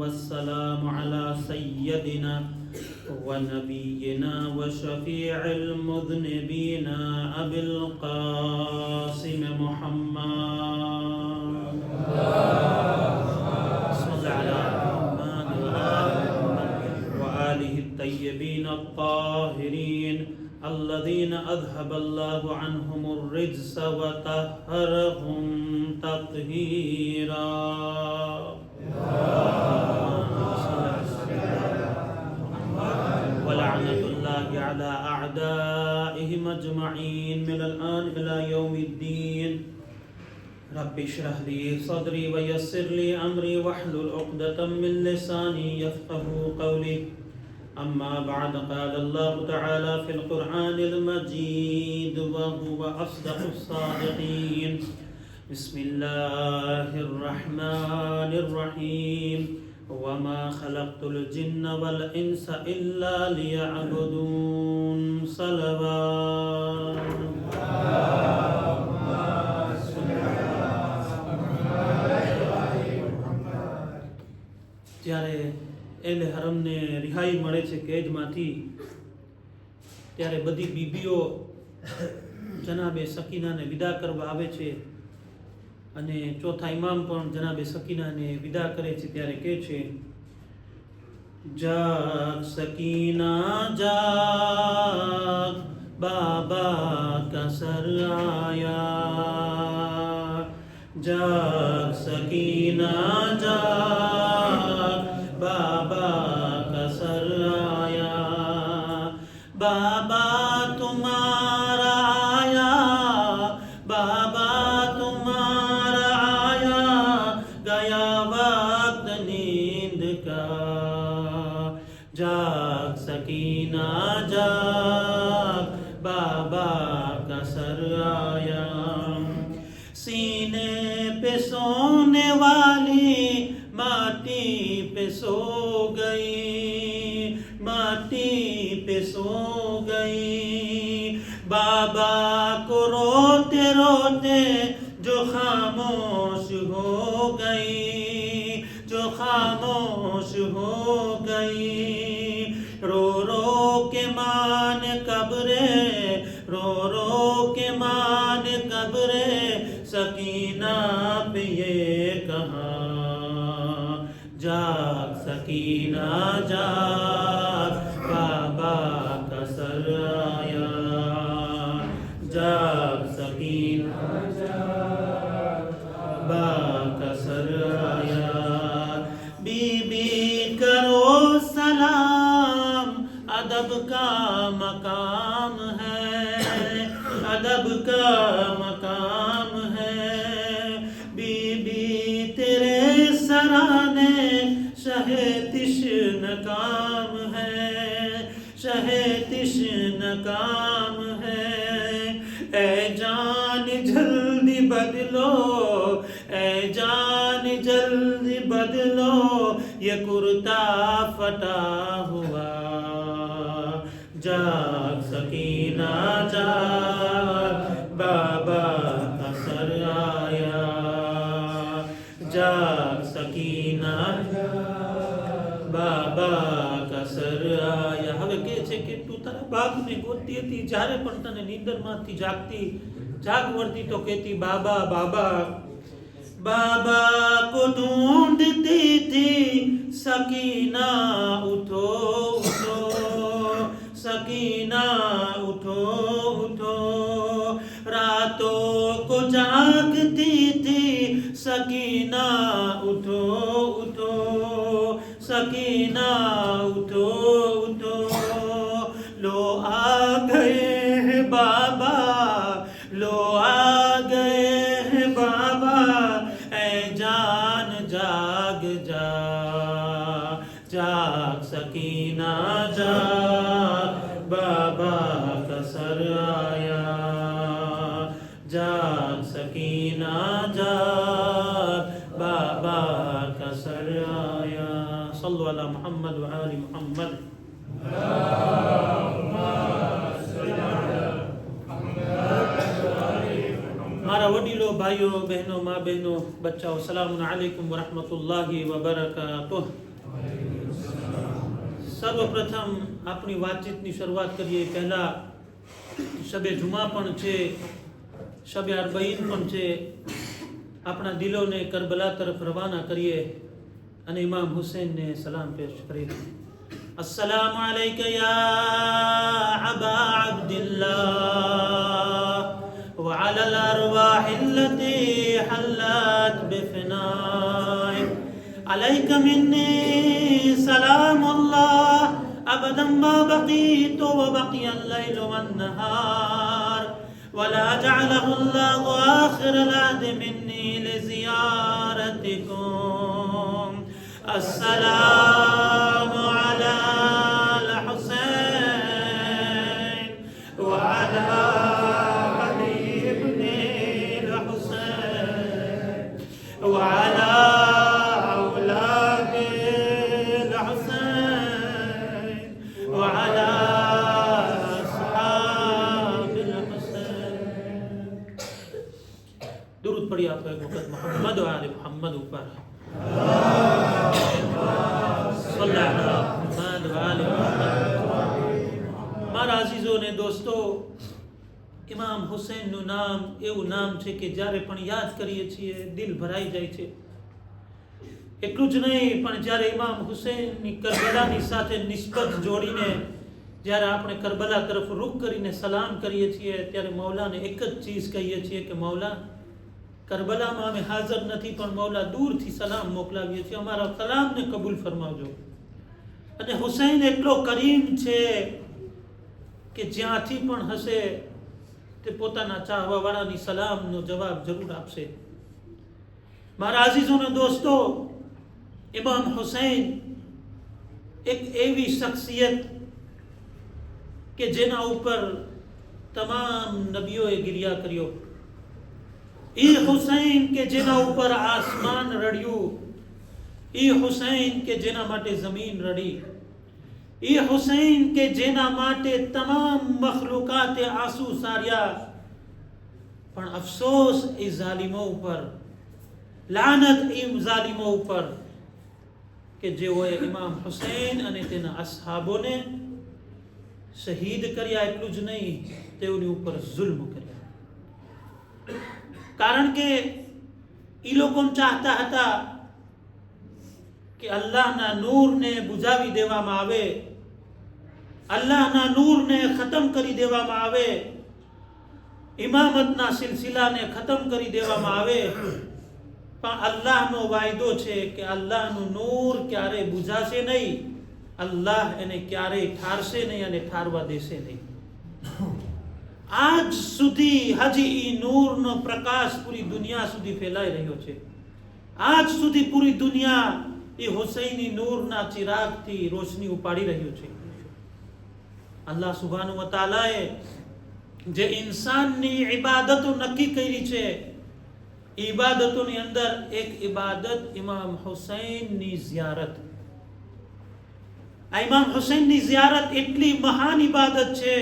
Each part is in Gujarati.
والسلام على سيدنا ونبينا وشفيع المذنبين أبي القاسم محمد صل على محمد وآله الطيبين الطاهرين الذين أذهب الله عنهم الرجس وطهرهم تطهيرا ولعنة الله على أعدائهم أجمعين من الآن إلى يوم الدين رب اشرح لي صدري ويسر لي أمري واحلل عقدة من لساني يفقهوا قولي أما بعد قال الله تعالى في القرآن المجيد وهو أصدق الصادقين بسم الله الرحمن الرحيم وما خلقت الجن والإنس إلا ليعبدون صلوات ત્યારે એલે હરમને રિહાઈ મળે છે કેદમાંથી ત્યારે બધી બીબીઓ જનાબે સકીનાને વિદા કરવા આવે છે અને ચોથા ઇમામ પણ જનાબે સકીનાને વિદા કરે છે ત્યારે કહે છે જાગ સકીના જાગ બાબા કા સર આયા જાગ સકીના જાગ बाबा का सर आया बाबा तुम्हारा आया बाबा तुम्हारा आया गया वक्त नींद का जाग सकीना जाग बाबा का सर आया सीने पे सोने वाली माटी पे सो गई माटी पे सो गई बाबा को रोते रोते जो खामोश हो गई जो खामोश हो गई रो रो के मान कब्रे रो रो के मान कब्रे सकीना पे ये कहा जाग सकीना जाग बाबा का सर आया जाग सकीना जाग बाबा का सर आया बीबी करो सलाम अदब का मकाम है अदब का मकाम है बीबी तेरे सराने शहे तिश्न काम है शहे तिश्न काम है ए जान जल्दी बदलो ए जान जल्दी बदलो ये कुर्ता फटा हुआ जाग सकीना जाग बाबा का सर आया जाग सकीना બાબા કા સર આયા હવે કહે છે કે તું તારા બાપને ગોતતી હતી જ્યારે પણ તને નીંદરમાંથી જાગતી જાગ વળતી તો કહેતી બાબા બાબા બાબા को ढूंढती थी सकीना उठो उठो सकीना उठो उठो रातों को जागती थी सकीना उठो उठो सकीना उठो उठो लो आ गए हैं बाबा लो आ गए हैं बाबा ऐ जान जाग जा जाग सकीना जाग बाबा का सर आया जाग सकीना जाग बाबा का सर आया सल्लु अला मुहम्मद व आलि मुहम्मद મારા વડીલો भाइयों बहनों माँ बहनों बच्चाओ, अस्सलामु अलैकुम व रहमतुल्लाहि व बरकातुह। सर्वप्रथम अपनी वातचीतની શરૂઆત કરીએ પહેલા શબે જુમા પણ છે, શબે અરબઈન પણ છે। આપણા દિલોને કરબલા તરફ રવાના કરીએ અને ઇમામ હુસૈનને સલામ પેશ કરીએ। अस्सलामु अलैका या अबा अब्दिल्लाह व अलल अरवाहि अल्लती हल्लत बिफनाइक अलैका मिन्नी सलामुल्लाह अबदन मा बक़ीतु व बक़िया अल-लैल वन-नहार वला जअलहु अल्लाहु आखिर अल-अहद मिन्नी लिज़ियारतिकुम। अस्सलामु अला अल-हुसैन व अला अली इब्न अल-हुसैन व अला औलाद अल-हुसैन व अला अस्हाब अल-हुसैन। दुरूद पढ़िए आप एक वक्त मोहम्मद व आले मोहम्मद ऊपर। મારા અઝીઝો ને દોસ્તો, ઇમામ હુસૈનનું નામ એવું નામ છે કે જ્યારે પણ યાદ કરીએ છીએ દિલ ભરાઈ જાય છે। એટલું જ નહીં, પણ જ્યારે ઇમામ હુસૈનની કરબલાની સાથે નિસ્બત જોડીને જ્યારે આપણે કરબલા તરફ રૂખ કરીને સલામ કરીએ છીએ ત્યારે મૌલાને એક જ ચીજ કહીએ છીએ કે મૌલા, કરબલામાં અમે હાજર નથી, પણ મૌલા દૂરથી સલામ મોકલાવીએ છીએ, અમારા સલામને કબૂલ ફરમાવજો। અને હુસૈન એટલો કરીમ છે કે જ્યાંથી પણ હશે તે પોતાના ચાહવાવાળાની સલામનો જવાબ જરૂર આપશે। મારા અઝીઝોને દોસ્તો, ઇમામ હુસૈન એક એવી શખ્સિયત કે જેના ઉપર તમામ નબીઓએ ગિરિયા કર્યો। એ હુસૈન કે જેના ઉપર આસમાન રડ્યું, એ હુસૈન કે જેના માટે જમીન રડી, એ હુસૈન કે જેના માટે તમામ મખલુકાતે આંસુ સાર્યા। પણ અફસોસ એ ઝાલિમો ઉપર, લાનત એ ઝાલિમો ઉપર કે જેઓએ ઇમામ હુસૈન અને તેના અસહાબોને શહીદ કર્યા। એટલું જ નહીં, તેઓની ઉપર જુલ્મ કર્યા। કારણ કે એ લોકો ચાહતા હતા કે અલ્લાહના નૂરને બુઝાવી દેવામાં આવે, અલ્લાહના નૂરને ખતમ કરી દેવામાં આવે, ઇમામતના સિલસિલાને ખતમ કરી દેવામાં આવે। પણ અલ્લાહનો વાયદો છે કે અલ્લાહનું નૂર ક્યારે બુઝાશે નહીં, અલ્લાહ એને ક્યારેય ઠારશે નહીં અને ઠારવા દેશે નહીં। આજ સુધી હજી ઈ નૂરનો પ્રકાશ પૂરી દુનિયા સુધી ફેલાઈ રહ્યો છે। આજ સુધી પૂરી દુનિયા એ હુસૈની નૂરના ચિરાગથી રોશની ઉપાડી રહ્યું છે। અલ્લાહ સુબ્હાનહુ વ તઆલાએ જે ઇન્સાનની ઇબાદતો નક્કી કરી છે, ઇબાદતોની અંદર એક ઇબાદત ઇમામ હુસૈનની ઝિયારત। આ ઇમામ હુસૈનની ઝિયારત એટલી મહાન ઇબાદત છે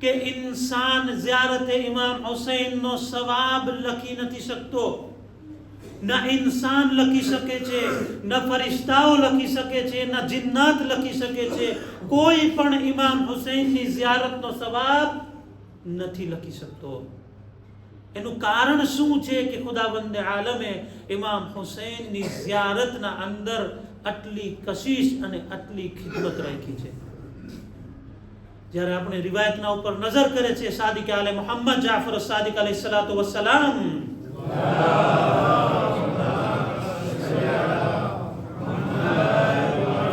કે ઇન્સાન ઝિયારતે ઇમામ હુસૈનનો સવાબ લખી નથી શકતો। न इंसान लखी सके छे, न फरिश्ताओ लखी सके छे, न जिन्नात लखी सके छे। कोई पण इमाम हुसैन नी ज़ियारतनो सवाब नथी लखी सकतो। एनु कारण शुं छे कि खुदावंद आलमे इमाम हुसैन नी ज़ियारतना अंदर आटली कशिश अने आटली खिदमत राखी छे। જ્યારે આપણે રિવાયતના ઉપર નજર કરે છે, સાદિક આલે મુહમ્મદ જાફર સાદિક अलैहिस्सलातु वस्सलाम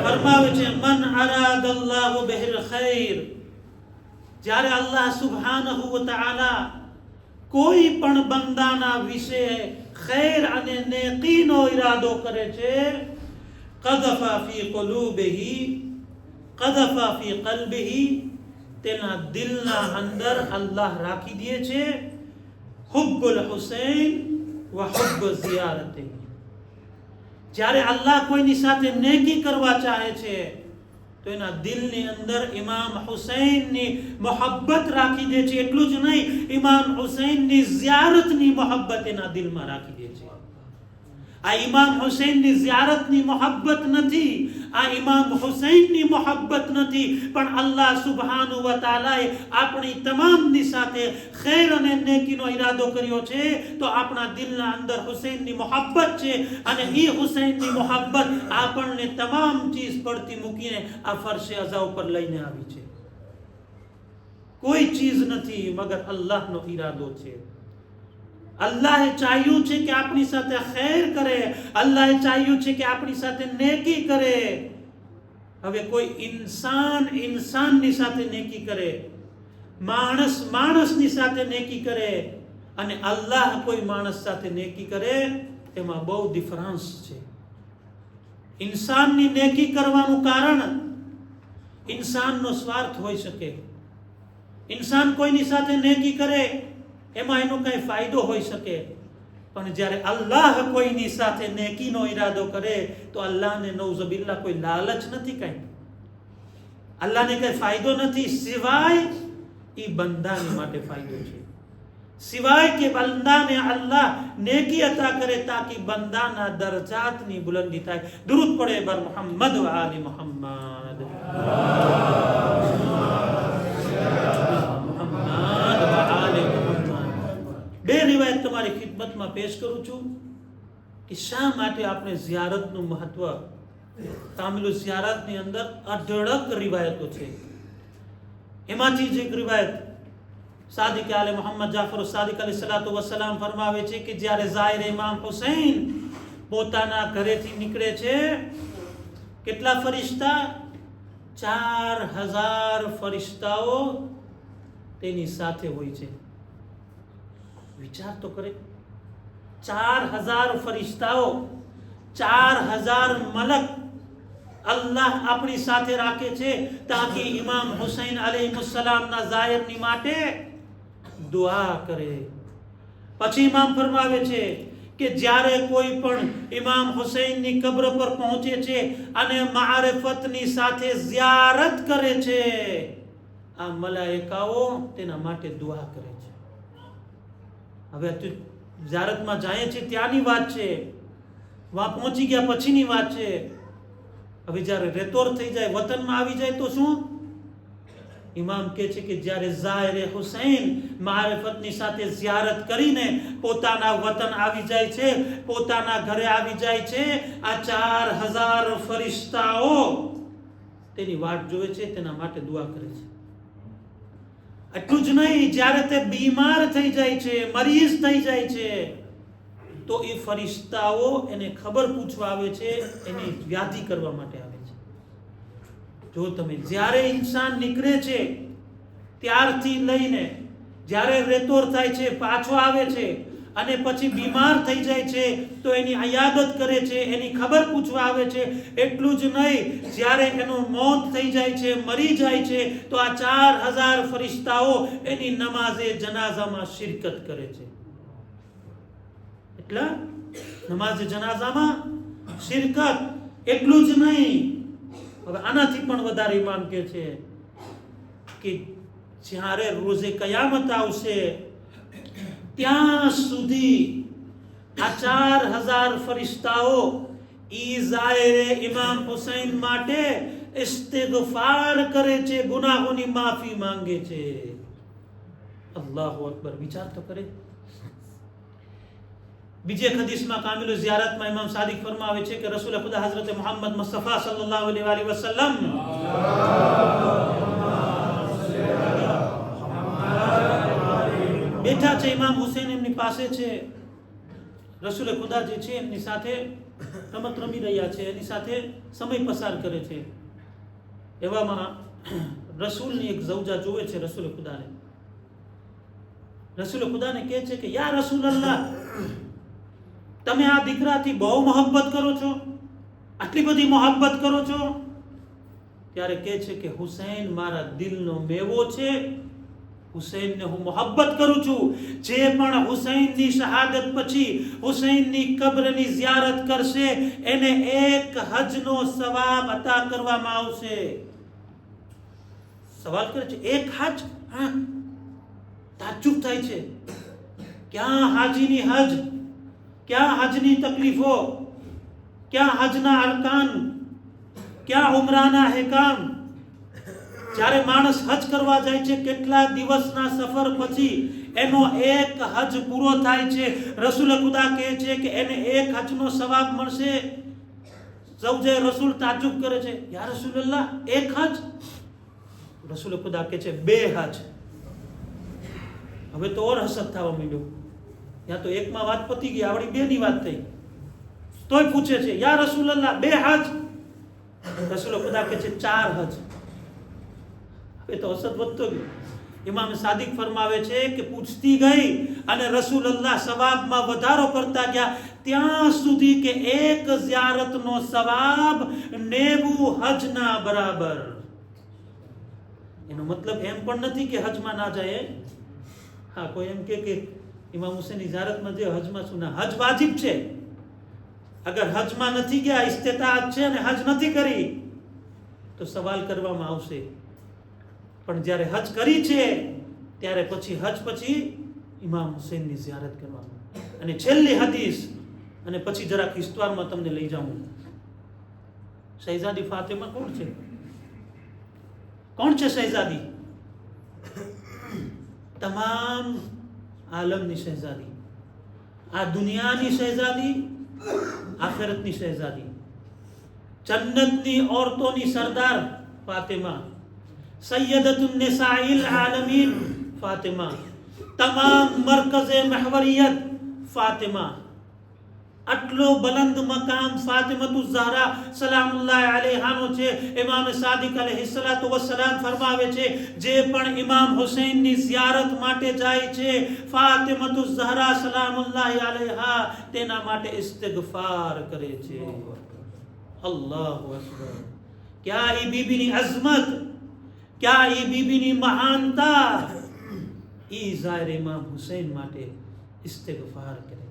ફરમાવે છે, મન અરાદલ્લાહુ બિહિલ ખૈર, જ્યારે અલ્લાહ સુબ્હાનહુ વ તઆલા કોઈ પણ બંદાના વિશે ખૈર અને નેકીનો ઈરાદો કરે છે, કદફા ફી કુલૂબિહી, કદફા ફી કલ્બિહી, તેના દિલના અંદર અલ્લાહ રાખી દે છે હુબ્બુલ હુસૈન વ હુબ્બ ઝિયારતિહી। જ્યારે અલ્લાહ કોઈની સાથે નેકી કરવા ચાહે છે તો તો એના દિલની અંદર ઇમામ હુસૈનની મોહબ્બત રાખી દે છે. એટલું જ નહીં, ઇમામ હુસૈનની ઝિયારતની મોહબ્બત એના દિલમાં રાખી દે છે. આ ઇમામ હુસૈનની ઝિયારતની મોહબ્બત નથી, આ ઇમામ હુસૈનની મોહબ્બત નથી, પણ અલ્લાહ સુબ્હાનહુ વ તઆલાએ આપણી તમામની સાથે ખૈર અને નેકીનો ઈરાદો કર્યો છે. તો આપણા દિલના અંદર હુસૈનની મોહબ્બત છે, અને એ હુસૈનની મોહબ્બત આપણને તમામ ચીજ પડતી મૂકીને આ ફરશે અઝા ઉપર લઈને આવી છે. કોઈ ચીજ નથી મગર અલ્લાહનો ઈરાદો છે. અલ્લાહે ચાહ્યું છે કે આપણી સાથે ખૈર કરે, અલ્લાહે ચાહ્યું છે કે આપણી સાથે નેકી કરે. હવે કોઈ ઇન્સાનની સાથે નેકી કરે, માણસની સાથે નેકી કરે, અને અલ્લાહ કોઈ માણસ સાથે નેકી કરે, એમાં બહુ ડિફરન્સ છે. ઇન્સાનની નેકી કરવાનું કારણ ઇન્સાનનો સ્વાર્થ હોઈ શકે. ઇન્સાન કોઈની સાથે નેકી કરે એમાં એનો કઈ ફાયદો હોઈ શકે, પણ જ્યારે અલ્લાહ કોઈની સાથે નેકીનો ઈરાદો કરે તો અલ્લાહને નૌઝુબિલ્લાહ કોઈ લાલચ નથી, કઈ અલ્લાહને કઈ ફાયદો નથી, સિવાય એ બંદાની માટે ફાયદો છે. સિવાય કે બંદાને અલ્લાહ નેકી અતા કરે તાકી બંદાના દરજાતની બુલંદી થાય. દરૂદ પડે બર મુહમ્મદ વ આલી મુહમ્મદ. બે રિવાયત તમારી ખિદમતમાં પેશ કરું છું કે શા માટે આપણે ઝિયારતનું મહત્વ. કામિલુ ઝિયારતની અંદર અઢળક રિવાયતો છે. એમાંથી જ એક રિવાયત સાદિક આલે મોહમ્મદ જાફર સાદિક અલી સલાતુ વસલામ ફરમાવે છે કે જ્યારે ઝાહિર ઇમામ હુસૈન પોતાના ઘરેથી નીકળે છે, કેટલા ફરિશ્તા? 4000 ફરિશ્તાઓ તેની સાથે હોય છે. વિચાર તો કરે, 4000 ફરિશ્તાઓ, 4000 મલક અલ્લાહ આપણી સાથે રાખે છે તાકી ઇમામ હુસૈન અલૈહિસ્સલામના ઝાહિરની માટે દુઆ કરે. પછી ઇમામ ફરમાવે છે કે જ્યારે કોઈ પણ ઇમામ હુસૈનની કબ્ર પર પહોંચે છે અને મારિફતની સાથે ઝિયારત કરે છે, આ મલાઈકાઓ તેના માટે દુઆ કરે છે. હવે ઝિયારતમાં જાય છે ત્યાંની વાત છે, વહાં પહોંચી ગયા પછીની વાત છે. હવે જ્યારે રેતોર થઈ જાય, વતનમાં આવી જાય તો શું? ઇમામ કહે છે કે જ્યારે ઝાહિર હુસૈન મારિફતની સાથે ઝિયારત કરીને પોતાના વતન આવી જાય છે, પોતાના ઘરે આવી જાય છે, આ 4000 ફરિશ્તાઓ તેની વાટ જોવે છે, તેના માટે દુઆ કરે છે. એટલું જ નહીં, જ્યારે તે બીમાર થઈ જાય છે, મરીઝ થઈ જાય છે, તો એ ફરિશ્તાઓ એને ખબર પૂછવા આવે છે, એની વ્યાધિ કરવા માટે આવે છે. જો તમે જ્યારે ઇન્સાન નીકળે છે ત્યારથી લઈને જ્યારે રેતોર થાય છે, પાછો આવે છે અને પછી બીમાર થઈ જાય છે તો એની અયાદત કરે છે, એની ખબર પૂછવા આવે છે. એટલું જ નહીં, જ્યારે એનું મોત થઈ જાય છે, મરી જાય છે, તો આ 4000 ફરિશ્તાઓ એની નમાઝે જનાઝામાં શિરકત કરે છે. એટલે નમાઝે જનાઝામાં શિરકત. એટલું જ નહીં, હવે આનાથી પણ વધારે ઇમામ કહે છે કે જ્યારે રોઝે કયામત આવશે ત્યાં સુધી આ 4000 ફરિશ્તાઓ ઈ ઝાહિર ઇમામ હુસૈન માટે ઇસ્તિગફાર કરે છે, ગુનાહોની માફી માંગે છે. અલ્લાહુ અકબર. વિચાર તો કરે. બીજે હદીસમાં કામિલુ ઝિયારતમાં ઇમામ સાદિક ફરમાવે છે કે રસૂલ ખુદા હઝરત મુહમ્મદ મુસ્તફા સલ્લલ્લાહુ અલૈહિ વસલ્લમ બેઠા છે, ઇમામ હુસૈન એમની પાસે છે, રસૂલ ખુદા જે છે એમની સાથે રમત રમી રહ્યા છે, એની સાથે સમય પસાર કરે છે. એવામાં રસૂલની એક ઝૌજા જોવે છે રસૂલ ખુદાને. રસૂલ ખુદાને કહે છે કે યા રસૂલ અલ્લાહ, તમે આ દીકરાથી બહુ મોહબ્બત કરો છો, આટલી બધી મોહબ્બત કરો છો? ત્યારે કહે છે કે હુસૈન મારા દિલનો મેવો છે, હુસૈનને હું મોહબ્બત કરું છું. જે પણ હુસૈનની શહાદત પછી હુસૈનની કબ્રની ઝિયારત કરશે એને 1 હજનો સવાબ અતા કરવામાં આવશે. સવાલ કરે છે, એક હજ? હા, તાજ્જુબ થાય છે. ક્યાં હાજીની હજ, ક્યાં હજની તકલીફો, ક્યાં હજના અરકાન, ક્યાં ઉમરાના હેકામ. જ્યારે માણસ હજ કરવા જાય છે, કેટલા દિવસના સફર પછી એનો એક હજ પૂરો થાય છે. રસૂલ ખુદા કહે છે કે એને એક હજનો સવાબ મળશે. સૌજે રસૂલ તાજુબ કરે છે, યા રસૂલલ્લાહ, એક હજ? રસૂલ ખુદા કહે છે 2 હજ. હવે તો ઓર હસદ થવા માંડ્યો. ત્યાં તો એકમાં વાત પતી ગઈ, આવડી 2 ની વાત થઈ. તોય પૂછે છે, યા રસૂલલ્લાહ, 2 હજ? રસૂલ ખુદા કહે છે 4 હજ. હવે તો હસદ વધતો ગયો. ઇમામ સાદિક ફરમાવે છે કે પૂછતી ગઈ અને રસૂલલ્લાહ સવાબમાં વધારો કરતા ગયા ત્યાં સુધી કે એક ઝિયારતનો સવાબ 90 હજના બરાબર. એનો મતલબ એમ પણ નથી કે હજમાં ના જાય. હા, કોઈ એમ કે ઇમામ હુસૈનની ઝિયારતમાં જે હજમાં શું ના, હજ વાજિબ છે. અગર હજમાં નથી ગયા, ઇસ્તિતાઅત છે અને હજ નથી કરી તો સવાલ કરવામાં આવશે. પણ જ્યારે હજ કરી છે ત્યારે પછી હજ પછી ઇમામ હુસૈનની ઝિયારત કરવાનું. અને છેલ્લી હદીસ, અને પછી જરાક હિસ્તવારમાં તમને લઈ જાઉં. શહેઝાદી ફાતિમા કોણ છે? કોણ છે શહેઝાદી? તમામ આલમની શહેઝાદી, આ દુનિયાની શહેઝાદી, આખિરતની શહેઝાદી, જન્નતની औरतोની સરદાર ફાતિમા, सैयदतुन निसाइल आलमीन फातिमा, तमाम मरकज़े महवरियत फातिमा, આટલો બલંદ મકામ ફાતિમતુઝ ઝહરા સલામુલ્લાહ અલૈહાનો છે. ઇમામ સાદિક અલૈહિસ્સલાતુ વસ્સલામ ફરમાવે છે, જે પણ ઇમામ હુસૈનની ઝિયારત માટે જાય છે, ફાતિમતુઝ ઝહરા સલામુલ્લાહ અલૈહા તેના માટે ઇસ્તિગફાર કરે છે. અલ્લાહુ અકબર. ક્યાં એ બીબીની અઝમત, ક્યાં એ બીબીની મહાનતા. ઈ ઝાયર ઇમામ હુસૈન માટે ઇસ્તિગફાર કરે છે.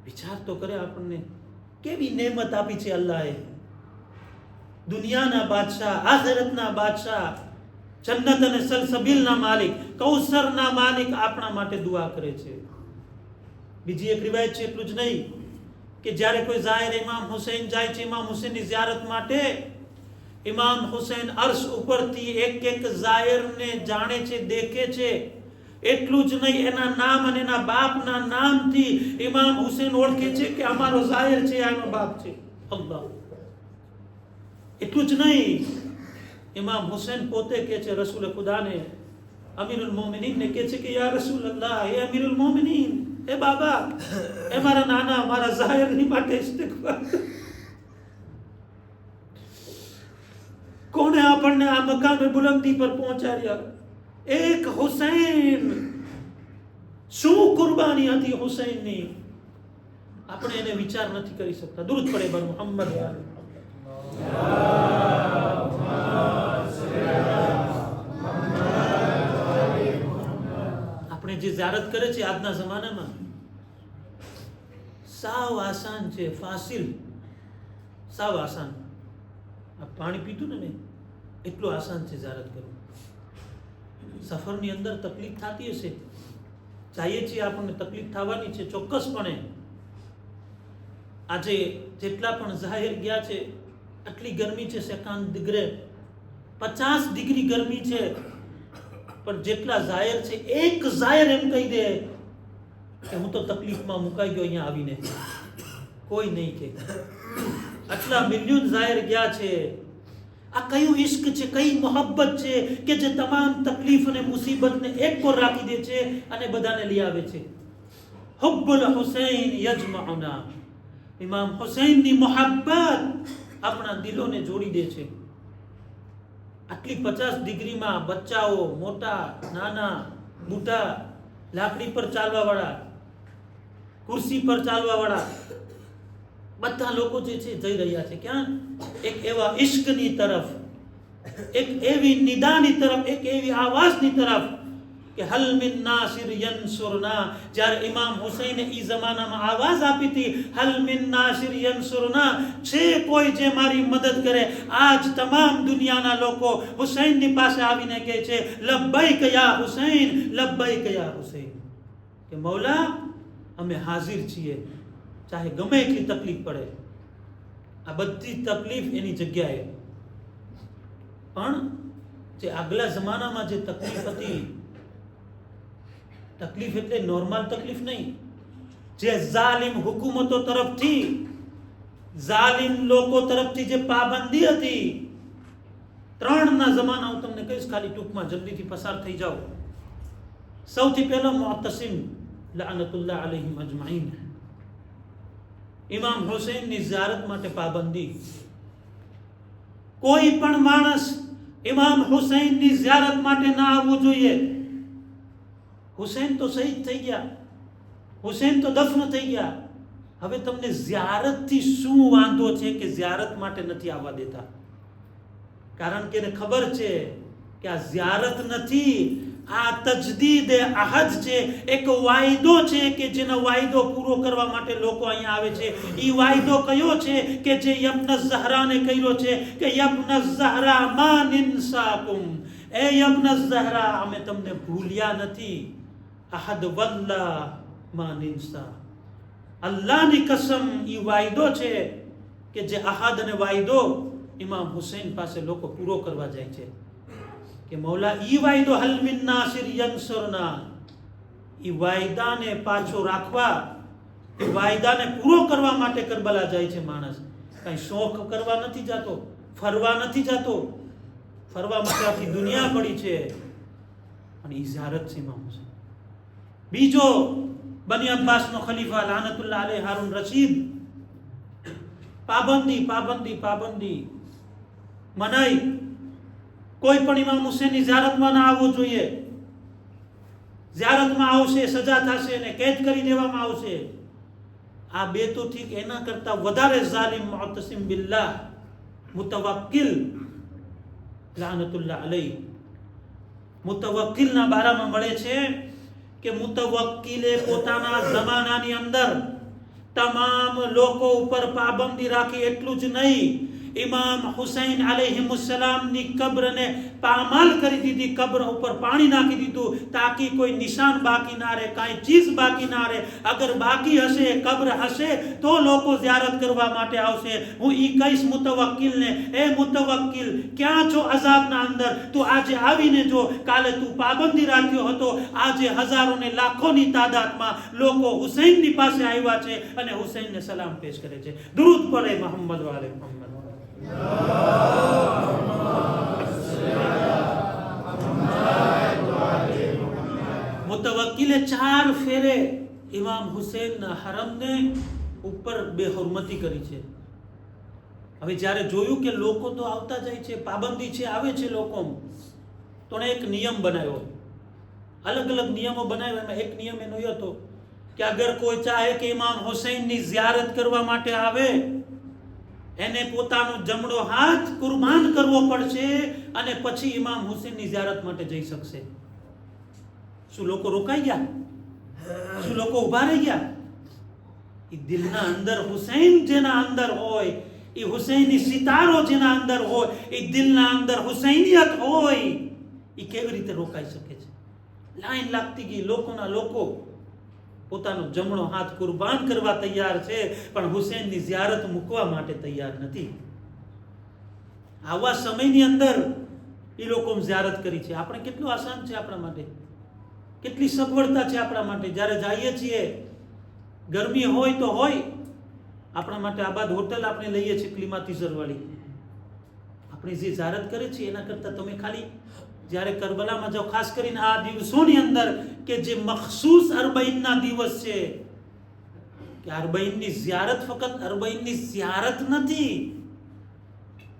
વિચાર તો કરે આપણને કેવી નેમત આપી છે અલ્લાહે. દુનિયાના બાદશાહ, આખિરતના બાદશાહ, જન્નત અને સલસબીલના માલિક, કૌસરના માલિક આપણા માટે દુઆ કરે છે. બીજી એક રિવાયત છે, એટલું જ નહીં, કે જ્યારે કોઈ ઝાયર ઇમામ હુસૈન જાય છે ઇમામ હુસૈનની ઝિયારત માટે, ઇમામ હુસૈન અર્શ ઉપરથી એક એક ઝાયરને જાણે છે, દેખે છે. એટલું જ નહીં, એના નામ અને એના બાપના નામથી ઇમામ હુસૈન ઓળખે છે કે અમારો ઝાયર છે, આનો બાપ છે. અલ્લાહ. એટલું જ નહીં, ઇમામ હુસૈન પોતે કહે છે રસૂલ ખુદાને, અમીરુલ મોમિનીનને કહે છે કે યા રસૂલલ્લાહ, હે અમીરુલ મોમિનીન, હે બાબા, એ મારા નાના, મારા ઝાયરની માટે ઇસ્તિગફાર. કોને આપણને આ મકામે બુલંદી પર પહોંચાડ્યા? એક હુસૈન. શું કુરબાની હતી હુસૈનની, આપણે એને વિચાર નથી કરી શકતા. દૂધ પડે બર મુહમ્મદ. આપણે જે ઝિયારત કરે છે આજના જમાનામાં, સાવ આસાન છે, ફાસિલ, સાવ આસાન. આ પાણી પીતું ને મેં, એટલું આસાન છે ઝિયારત કરવું. સફરની અંદર તકલીફ થતી હશે, જઈએ છીએ આપણને તકલીફ થવાની છે ચોક્કસપણે. આજે જેટલા પણ ઝાહિર ગયા છે, આટલી ગરમી છે, 50 ડિગ્રી ગરમી છે. પણ જેટલા ઝાયર છે, એક ઝાયર એમ કહી દે કે હું તો તકલીફમાં મુકાઈ ગયો અહીંયા આવીને, કોઈ નહીં કે. આટલા મિલિયન ઝાયર ગયા છે. આ કયું ઇશ્ક છે, કઈ મોહબ્બત છે કે જે તમામ તકલીફ અને મુસીબતને એક કોર રાખી દે છે અને બધાને લઈ આવે છે. હુબ્બુલ હુસૈન યજમઉના. ઇમામ હુસૈનની મોહબ્બત આપણા દિલોને જોડી દે છે. આટલી 50 ડિગ્રીમાં બચ્ચાઓ, મોટા, નાના, બુઢા, લાકડી પર ચાલવા વાળા, ખુરશી પર ચાલવા વાળા, બધા લોકો જે છે જઈ રહ્યા છે. ક્યાં? એક એવા ઇશ્કની તરફ, એક એવી નિદાની તરફ, એક એવી આવાજની તરફ કે હલ મિન નાસિર યન્સુરના. જ્યારે ઇમામ હુસૈને ઈ જમાનામાં આવાજ આપી હતી, હલ મિન નાસિર યન્સુરના, છે કોઈ જે મારી મદદ કરે. આજ તમામ દુનિયાના લોકો હુસૈનની પાસે આવીને કહે છે, લબ્બૈક યા હુસૈન, લબ્બૈક યા હુસૈન, કે મૌલા અમે હાજર છીએ, ચાહે ગમે એટલી તકલીફ પડે. આ બધી તકલીફ એની જગ્યાએ. પણ જે આગલા જમાનામાં જે તકલીફ હતી, તકલીફ એટલે નોર્મલ તકલીફ નહીં, જે જાલિમ હુકુમતો તરફથી, જાલિમ લોકો તરફથી જે પાબંદી હતી, ત્રણના જમાના હું તમને કહીશ, ખાલી ટૂંકમાં જલ્દીથી પસાર થઈ જાઓ. સૌથી પહેલો મુઅત્તસિમ લઅનતુલ્લાહ અલૈહિમ અજમાઈન, ઇમામ હુસૈનની ઝિયારત માટે પાબંદી. કોઈ પણ માણસ ઇમામ હુસૈનની ઝિયારત માટે ના આવવું જોઈએ. હુસૈન તો શહીદ થઈ ગયા, હુસૈન તો દફન થઈ ગયા. હવે તમને ઝિયારતથી શું વાંધો છે કે ઝિયારત માટે નથી આવવા દેતા? કારણ કે એને ખબર છે કે આ ઝિયારત નથી, આ તજદીદ અહદ છે, એક વાયદો છે કે જેનો વાયદો પૂરો કરવા માટે લોકો અહીંયા આવે છે. એ વાયદો કયો છે કે જે યબ્ન ઝહરાને કર્યો છે કે યબ્ન ઝહરા મા નિન્સાકુમ, એ યબ્ન ઝહરા અમે તમને ભૂલ્યા નથી. અહદ વલ્લાહ મા નિન્સા, અલ્લાહની કસમ એ વાયદો છે કે જે અહદ અને વાયદો ઇમામ હુસૈન પાસે લોકો પૂરો કરવા જાય છે. કે મૌલા ઈ વાયદો હલ મિન નાસિર યન્સુરના, ઈ વાયદાને પાછો રાખવા, એ વાયદાને પૂરો કરવા માટે કરબલા જાય છે માણસ. કઈ શોખ કરવા નથી જાતો, ફરવા નથી જાતો. ફરવા માટે આખી દુનિયા પડી છે, અને ઈ ઝિયારત છે ઇમામ હુસૈન. બીજો બની અબ્બાસનો ખલીફા લાનતુલ્લાહ અલૈહ હારૂન રશીદ, પાબંદી પાબંદી પાબંદી, મનાઈ. કોઈ પણ ઇમામ હુસૈનની ઝિયારતમાં ના આવવું જોઈએ. ઝિયારતમાં આવશે સજા થશે અને કેદ કરી દેવામાં આવશે. આ બે તો ઠીક, એના કરતા વધારે ઝાલિમ મુઅત્તસિમ બિલ્લાહ મુતવક્કિલ લાનતુલ્લાહ અલૈહ. મુતવક્કિલના બારામાં મળે છે કે મુતવક્કિલે પોતાના જમાનાની અંદર તમામ લોકો ઉપર પાબંદી રાખી. એટલું જ નહીં, ઇમામ હુસૈન અલૈહિમુસ્સલામની કબ્રને પામાલ કરી દીધી, કબ્ર ઉપર પાણી નાખી દીધું, તાકી કોઈ નિશાન બાકી ના રહે, કાંઈ ચીજ બાકી ના રહે. અગર બાકી હશે, કબ્ર હશે, તો લોકો ઝિયારત કરવા માટે આવશે. હું ઈ કહીશ મુતવક્કિલને, એ મુતવક્કિલ ક્યાં છો અઝાબના અંદર? તું આજે આવીને જો, કાલે તું પાબંદી રાખ્યો હતો, આજે હજારો ને લાખોની તાદાદમાં લોકો હુસૈનની પાસે આવ્યા છે અને હુસૈનને સલામ પેશ કરે છે. દરૂદ પડે મોહમ્મદ વાલે મોહમ્મદ. મુતવક્કિલે 4 ફેરે ઇમામ હુસૈનના હરમને ઉપર બેહુરમતી કરી છે. હવે જ્યારે જોયું કે લોકો તો આવતા જાય છે, પાબંદી છે, આવે છે લોકો, તો એક નિયમ બનાવ્યો. અલગ અલગ નિયમો બનાવ્યા. એમાં એક નિયમ એનો એ હતો કે અગર કોઈ ચાહે કે ઇમામ હુસૈનની ઝિયારત કરવા માટે આવે, એને પોતાનો જમણો હાથ કુરબાન કરવો પડશે અને પછી ઇમામ હુસૈનની ઝિયારત માટે જઈ શકશે. શું લોકો રોકાઈ ગયા? શું લોકો ઉભા રહી ગયા? એ દિલના અંદર હુસૈન જેના અંદર હોય, એ હુસૈની સિતારો જેના અંદર હોય, એ દિલના અંદર હુસૈનિયત હોય, એ કેવી રીતે રોકાઈ શકે છે? લાઈન લાગતી ગઈ. લોકોના લોકો પોતાનો જમણો હાથ કુરબાન કરવા તૈયાર છે, પણ હુસૈનની ઝિયારત મૂકવા માટે તૈયાર નથી. આવા સમયની અંદર એ લોકો ઝિયારત કરી છે. આપણે કેટલું આસાન છે આપણા માટે, કેટલી સગવડતા છે આપણા માટે. જ્યારે જઈએ છીએ, ગરમી હોય તો હોય, આપણા માટે આબાદ હોટલ આપણે લઈએ છીએ ક્લિમાટીઝર વાળી. આપણે જે ઝિયારત કરે છે એના કરતા તમે ખાલી જ્યારે કરબલામાં જાઓ, ખાસ કરીને આ દિવસોની અંદર કે જે મખસૂસ અરબઈનના દિવસ છે, કે અરબઈનની ઝિયારત ફક્ત અરબઈનની ઝિયારત નથી.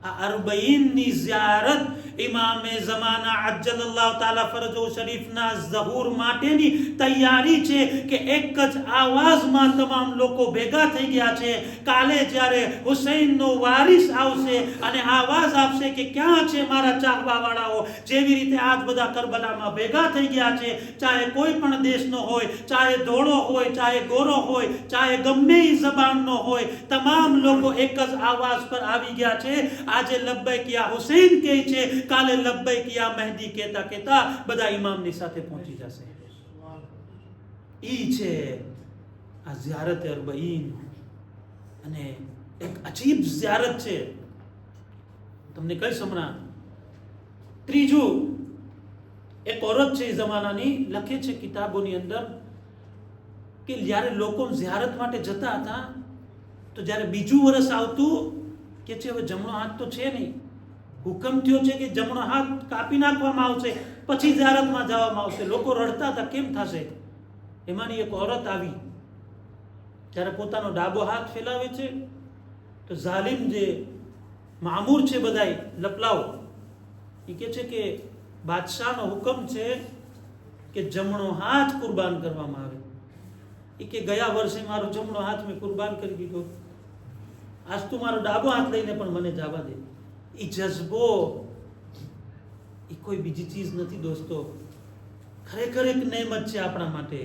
આ અરબઈનની ઝિયારત ઇમામે ઝમાના અજ્જલલ્લાહુ તાલા ફરજો શરીફના ઝહૂર માટેની તૈયારી છે કે એક જ આવાજમાં તમામ લોકો ભેગા થઈ ગયા છે. કાલે જ્યારે હુસૈનનો વારિસ આવશે અને આવાજ આપશે કે ક્યાં છે મારા ચાહવા વાળાઓ, જેવી રીતે આજ બધા કરબલામાં ભેગા થઈ ગયા છે, ચાહે કોઈ પણ દેશનો હોય, ચાહે ધોળો હોય, ચાહે ગોરો હોય, ચાહે ગમે એ જબાનનો હોય, તમામ લોકો એક જ આવાજ પર આવી ગયા છે. આજે લબ્બૈક યા હુસૈન કહે છે, કાલે લબ્બૈક યા મહેદી કહેતા કહેતા બધા ઇમામની સાથે પહોંચી જશે. ઈ છે આ ઝિયારત અરબઈન, અને એક અજીબ ઝિયારત છે. તમને કઈ હમણાં ત્રીજું, એક औरत છે એ જમાનાની, લખે છે કિતાબોની અંદર કે જ્યારે લોકો ઝિયારત માટે જતા હતા તો જ્યારે બીજું વર્ષ આવતું કે છે હવે જમણો હાથ તો છે નહીં, હુકમ થયો છે કે જમણો હાથ કાપી નાખવામાં આવશે, પછી ઝિયારતમાં જવામાં આવશે. લોકો રડતા હતા કેમ થશે. એમાંની એક औरत આવી, જ્યારે પોતાનો ડાબો હાથ ફેલાવે છે તો ઝાલિમ જે મામૂર છે બધાય લપલાવ, એ કહે છે કે બાદશાહનો હુકમ છે કે જમણો હાથ કુરબાન કરવામાં આવે. એ કે ગયા વર્ષે મારો જમણો હાથ મેં કુરબાન કરી દીધો, આજ તું મારો ડાબો હાથ લઈને પણ મને જવા દે. એ જજ્બો એ કોઈ બીજી ચીજ નથી દોસ્તો, ખરેખર એક નેમત છે આપણા માટે.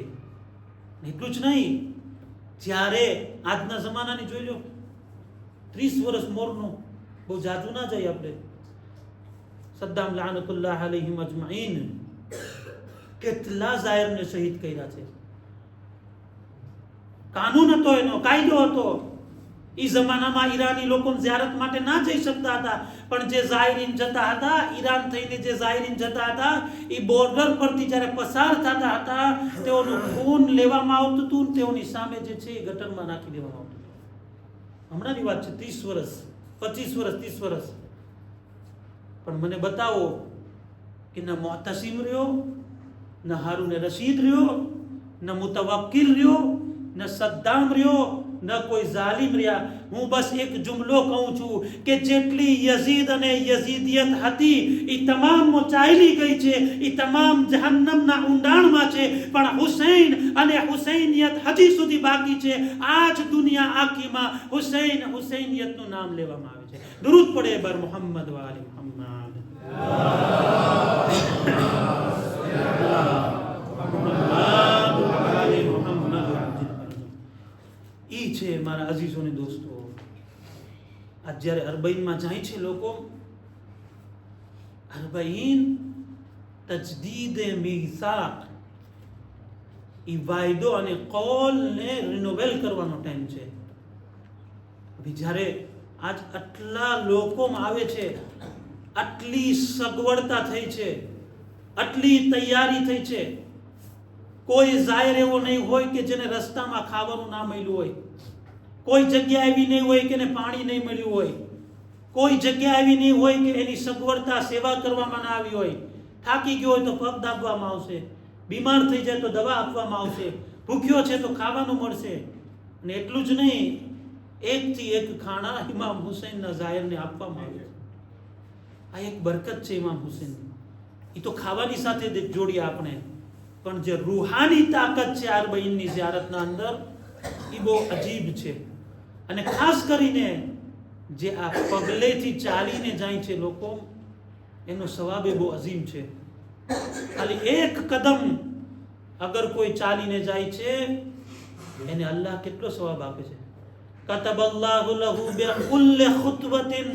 એટલું જ નહીં, જ્યારે આજના જમાનાની જોઈ લો, 30 વર્ષ મોરનો, બહુ જાજુ ના જાય આપણે, સદ્દામ લાનતુલ્લાહ અલૈહિમ અજમાઈન કેટલા ઝાયરને શહીદ કર્યા છે. કાનૂન હતો, એનો કાયદો હતો. એ જમાનામાં ઈરાની લોકો ઝિયારત માટે ના જઈ શકતા હતા, પણ જે ઝાયરીન જતા હતા, ઈરાન થઈને જે ઝાયરીન જતા હતા, એ બોર્ડર પરથી જ્યારે પસાર થતા હતા, તેઓનું ખૂન લેવામાં આવતું હતું, તેઓની સામે જે છે એ ગટરમાં નાખી દેવામાં આવતું હતું. હમણાંની વાત છે, 30 વર્ષ, 25 વર્ષ, 30 વર્ષ. પણ મને બતાવો કે ન મુઅતસિમ રહ્યો, ન હારૂન રશીદ રહ્યો, ન મુતવક્કિલ રહ્યો, ન સદ્દામ રહ્યો, ન કોઈ ઝાલિમ રહ્યા. હું બસ એક જુમલો કહું છું કે જેટલી યઝીદ અને યઝીદિયત હતી એ તમામ ચાલી ગઈ છે, એ તમામ જહન્નમના ઊંડાણમાં છે, પણ હુસૈન અને હુસૈનિયત હજી સુધી બાકી છે. આજ દુનિયા આખીમાં હુસૈન હુસૈનિયતનું નામ લેવામાં આવે છે. દરૂદ પડે બર મુહમ્મદ વ આલી મુહમ્મદ. ઈ છે મારા અઝીઝોને દોસ્તો, આજ જ્યારે અરબઈનમાં જાય છે લોકો, અરબઈન તજદીદ મીસાક, ઈ વાયદો અને કૌલને રિનોવેલ કરવાનો ટાઈમ છે. જ્યારે આજ આટલા લોકોમાં આવે છે, આટલી સગવડતા થઈ છે, આટલી તૈયારી થઈ છે, કોઈ ઝાયર એવો નહીં હોય કે જેને રસ્તામાં ખાવાનું ના મળ્યું હોય, કોઈ જગ્યા એવી નહીં હોય કે એને પાણી નહીં મળ્યું હોય, કોઈ જગ્યા એવી નહીં હોય કે એની સગવડતા સેવા કરવામાં ના આવી હોય. થાકી ગયો હોય તો પગ દાબવામાં આવશે, બીમાર થઈ જાય તો દવા આપવામાં આવશે, ભૂખ્યો છે તો ખાવાનું મળશે. અને એટલું જ નહીં, એકથી એક ખાણા ઇમામ હુસૈનના ઝાયરને આપવામાં આવે છે. આ એક બરકત છે ઇમામ હુસૈન. એ તો ખાવાની સાથે જોડીએ આપણે, પણ જે રૂહાની તાકાત છે અરબઈનની ઝિયારતના અંદર, એ બહુ અજીબ છે. અને ખાસ કરીને જે આ પગલેથી ચાલીને જાય છે લોકો, એનો સવાબ એ બહુ અઝીમ છે. ખાલી એક કદમ અગર કોઈ ચાલીને જાય છે, એને અલ્લાહ કેટલો સવાબ આપે છે. કતબલ્લાહુ લહુ બિકુલ્લિ ખુતવતિન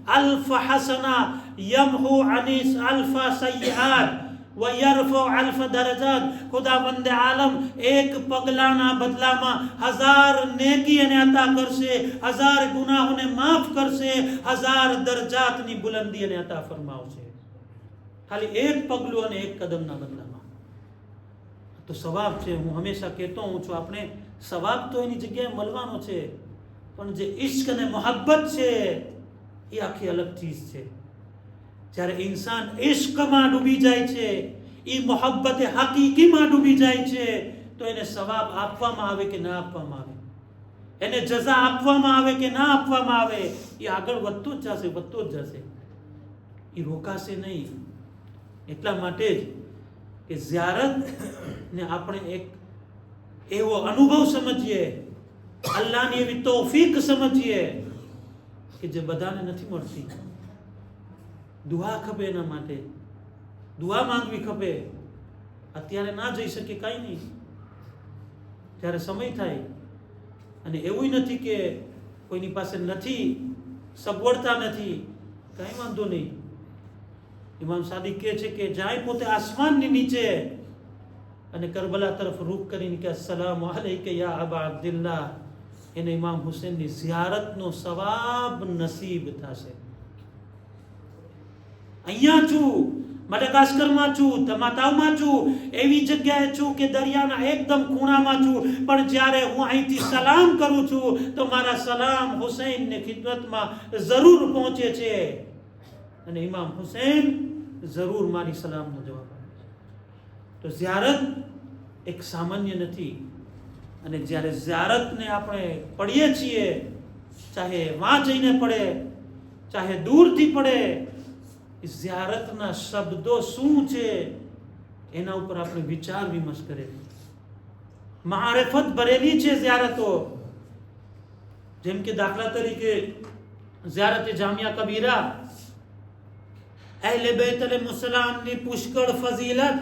અલ્ફ હસના યમહુ અનિસ અલ્ફ સય્યાત વયરફુ અલ્ફ દરજાત. ખુદાવંદ આલમ એક પગલાના બદલામાં 1000 નેકી એને અતા કરશે, 1000 ગુનાહોને માફ કરશે, 1000 દરજાતની બુલંદી એને અતા ફરમાવશે. ખાલી એક પગલું અને એક કદમના બદલામાં. તો સવાબ છે. હું હંમેશા કહેતો હું છું, આપણે સવાબ તો એની જગ્યાએ મળવાનો છે, પણ જે ઇશ્ક અને મોહબ્બત છે એ આખી અલગ ચીજ છે. જ્યારે ઇન્સાન ઇશ્કમાં ડૂબી જાય છે, એ મોહબ્બતે હકીકીમાં ડૂબી જાય છે, તો એને સવાબ આપવામાં આવે કે ના આપવામાં આવે, એને જઝા આપવામાં આવે કે ના આપવામાં આવે, એ આગળ વધતો જ જશે, એ રોકાશે નહીં. એટલા માટે જ કે ઝિયારત ને આપણે એક એવો અનુભવ સમજીએ, અલ્લાહની એવી તૌફીક સમજીએ કે જે બધાને નથી મળતી. દુઆ ખપે એના માટે, દુઆ માંગવી ખપે. અત્યારે ના જઈ શકે કાંઈ નહીં, ત્યારે સમય થાય. અને એવું નથી કે કોઈની પાસે નથી, સગવડતા નથી, કાંઈ વાંધો નહીં. ઇમામ સાદિક કહે છે કે જાય પોતે આસમાનની નીચે અને કરબલા તરફ રૂખ કરીને કે અસ્સલામુ અલૈકા યા અબા અબ્દુલ્લાહ, એને ઇમામ હુસૈનની ઝિયારતનો સવાબ નસીબ થશે. અહીંયા છું, મડગાસ્કરમાં છું, તમાતાવમાં છું, એવી જગ્યાએ છું કે દરિયાના એકદમ ખૂણામાં છું, પણ જ્યારે હું અહીંથી સલામ કરું છું તો મારા સલામ હુસૈનની ખિદમતમાં જરૂર પહોંચે છે અને ઇમામ હુસૈન જરૂર મારી સલામનો જવાબ આપે છે. તો ઝિયારત એક સામાન્ય નથી. અને જ્યારે ઝિયારતને આપણે પડીએ છીએ, ચાહે વાં જઈને પડે, ચાહે દૂરથી પડે, ઝિયારતના શબ્દો શું છે એના ઉપર આપણે વિચાર વિમર્શ કરીએ. મહારિફત ભરેલી છે ઝિયારતો. જેમ કે દાખલા તરીકે ઝિયારત જામિયા કબીરા, અહેલે બેત અલૈહિસ્સલામની પુષ્કળ ફઝીલત,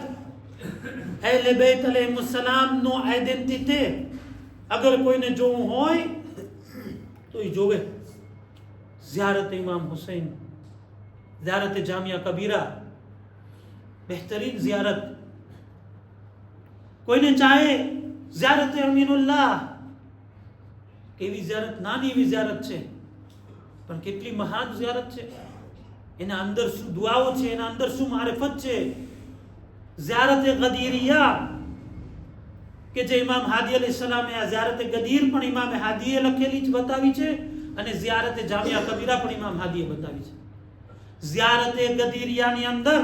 અહેલે બેત અલૈહિસ્સલામનો આઈડેન્ટિટી અગર કોઈને જોવું હોય તો એ જોવે. ઝિયારત ઇમામ હુસૈન, ઝિયારત જામિયા કબીરા, બહેતરીન ઝિયારત. કોઈને ચાહે ઝિયારત અમીનુલ્લાહ, કેવી ઝિયારત, નાની એવી ઝિયારત છે પણ કેટલી મહાન ઝિયારત છે. એના અંદર શું દુઆઓ છે, એના અંદર શું મારિફત છે. ઝિયારત ગદીરિયા કે જે ઇમામ હાદી અલૈહિસ્સલામે આ ઝિયારત ગદીર પણ ઇમામ હાદીએ લખેલી જ બતાવી છે અને ઝિયારત જામિયા કબીરા પણ ઇમામ હાદીએ બતાવી છે. ઝિયારત ગદીરિયાની અંદર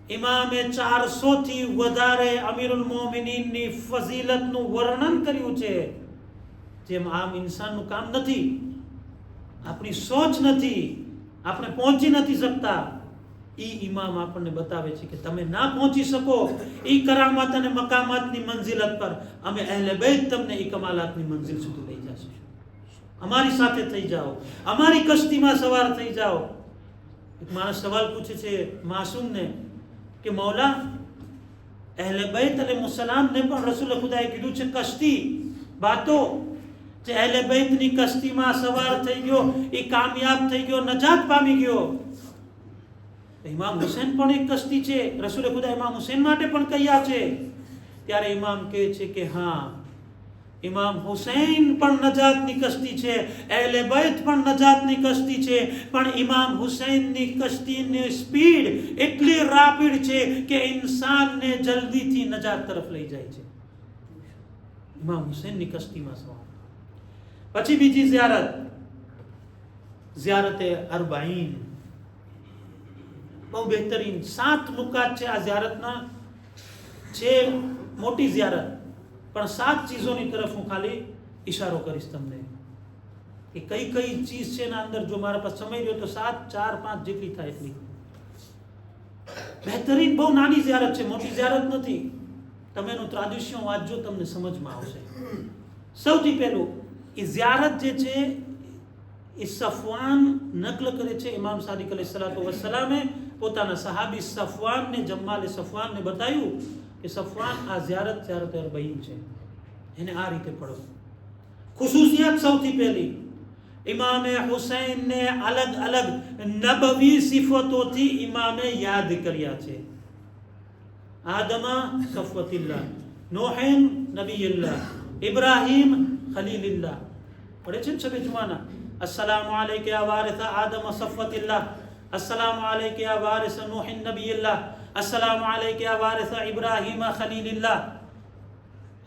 ઇમામે 400 થી વધારે અમીરુલ મોમિનીનની ફઝીલતનું વર્ણન કર્યું છે. જેમ આમ ઇન્સાનનું કામ નથી, આપણી સોચ નથી, આપણે પહોંચી નથી શકતા. ઈ ઇમામ આપણને બતાવે છે કે તમે ના પહોંચી શકો ઈ કરામત અને મકામાતની મંઝિલત પર, અમે અહેલે બેત તમને ઈ કમાલાતની મંઝિલ સુધી લઈ જશું. અમારી સાથે થઈ જાઓ, અમારી કશ્તીમાં સવાર થઈ જાઓ. એક માણસ સવાલ પૂછે છે માસૂમને કે મૌલા, અહેલે બેત અલૈહિસ્સલામને પણ રસૂલ ખુદાએ કીધું છે કશ્તી બાતો, જે અહેલે બેતની કશ્તીમાં સવાર થઈ ગયો એ કામયાબ થઈ ગયો, નજાત પામી ગયો. ઇમામ હુસૈન પણ એક કશ્તી છે, રસૂલ ખુદા ઇમામ હુસૈન માટે પણ કહ્યા છે. ત્યારે ઇમામ કહે છે કે હા, ઇમામ હુસૈન પણ નજાતની કશ્તી છે, અહેલે બેત પણ નજાતની કશ્તી છે, પણ ઇમામ હુસૈનની કશ્તીની સ્પીડ એટલી રાપિડ છે કે ઇન્સાનને જલ્દીથી નજાત તરફ લઈ જાય છે. ઇમામ હુસૈનની કશ્તીમાં સવાર. પછી બીજી ઝિયારત, ઝિયારત અરબાઈન, બહુ બહેતરીન 7 નુકાત છે આ ઝિયારતના. છે મોટી ઝિયારત, પણ 7 ચીજોની તરફ હું ખાલી ઇશારો કરીશ તમને કે કઈ કઈ ચીજ છે એના અંદર. જો મારા પાસે સમય રહ્યો તો 7, 4, 5 જેટલી થાય એટલી. બહેતરીન, બહુ નાની ઝિયારત છે, મોટી ઝિયારત નથી. તમે એનું ત્રાદિશ્ય વાંચજો, તમને સમજમાં આવશે. સૌથી પહેલું એ ઝિયારત જે છે એ સફવાન નકલ કરે છે. ઇમામ સાદિક અલૈહિસ્સલાતુ વસ્સલામે પોતાના સહાબી સફવાનને, જમ્માલે સફવાનને બતાવ્યું કે સફવાન આ ઝિયારત અરબાઈન છે, એને આ રીતે પઢો. ખુસૂસિયત સૌથી પહેલી, ઇમામે હુસૈનને અલગ અલગ નબવી સિફતોથી ઇમામે યાદ કર્યા છે. આદમા સફવતિલ્લાહ, નૂહન નબીયુલ્લાહ, ઇબ્રાહીમ ખલીલુલ્લાહ. પડે છે ને સબે જુમાના. अस्सलामु अलैका या वारिसा आदम सफ़वतिल्लाह, अस्सलामु अलैका या वारिसा नूह नबील्लाह, अस्सलामु अलैका या वारिसा इब्राहीम खलीलुल्लाह.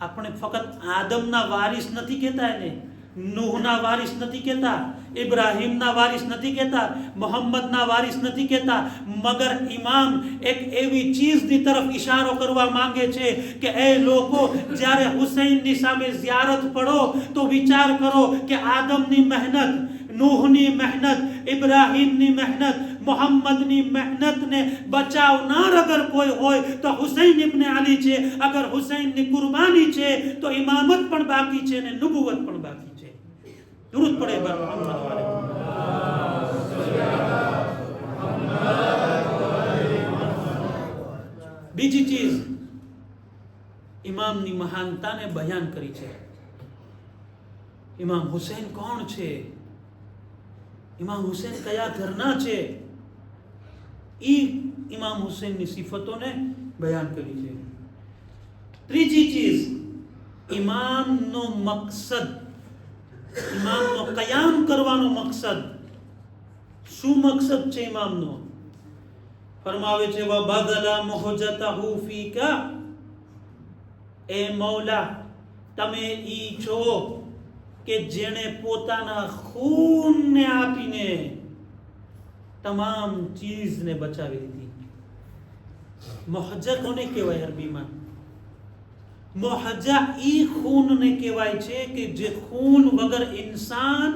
આપણે ફક્ત આદમના વારિસ નથી કહેતા એને, નૂહના વારિસ નથી કહેતા, ઇબ્રાહીમના વારિસ નથી કહેતા, મોહમ્મદના વારિસ નથી કહેતા, મગર ઇમામ એક એવી ચીજની તરફ ઇશારો કરવા માંગે છે કે એ લોકો જ્યારે હુસૈનની સામે ઝિયારત પડો તો વિચાર કરો કે આદમની મહેનત, નૂહની મહેનત, ઇબ્રાહીમની મહેનત, મોહમ્મદની મહેનતને બચાવનાર અગર કોઈ હોય તો હુસૈન ઇબ્ન અલી છે. અગર હુસૈનની કુરબાની છે તો ઇમામત પણ બાકી છે અને નુબુવત પણ બાકી છે. દુરૂદ પડે બર મોહમ્મદ વાલે. બીજી ચીજ ઇમામની મહાનતાને બયાન કરી છે. ઇમામ હુસૈન કોણ છે, ઇમામ હુસૈન કયા ઘરના છે, ઈ ઇમામ હુસૈનની સિફતોને બયાન કરી છે. ત્રીજી ચીજ ઇમામનો મકસદ, ઇમામનો કયામ કરવાનો મકસદ. શું મકસદ છે ઇમામનો? ફરમાવે છે વ બદલા મુહજતહુ ફીકા, એ મૌલા તમે ઈ છો કે જેણે પોતાના ખૂનને આપીને તમામ ચીજને બચાવી લીધી. મોહજા કોને કહેવાય અરબીમાં? મોહજા ઈ ખૂનને કહેવાય છે કે જે ખૂન વગર ઇન્સાન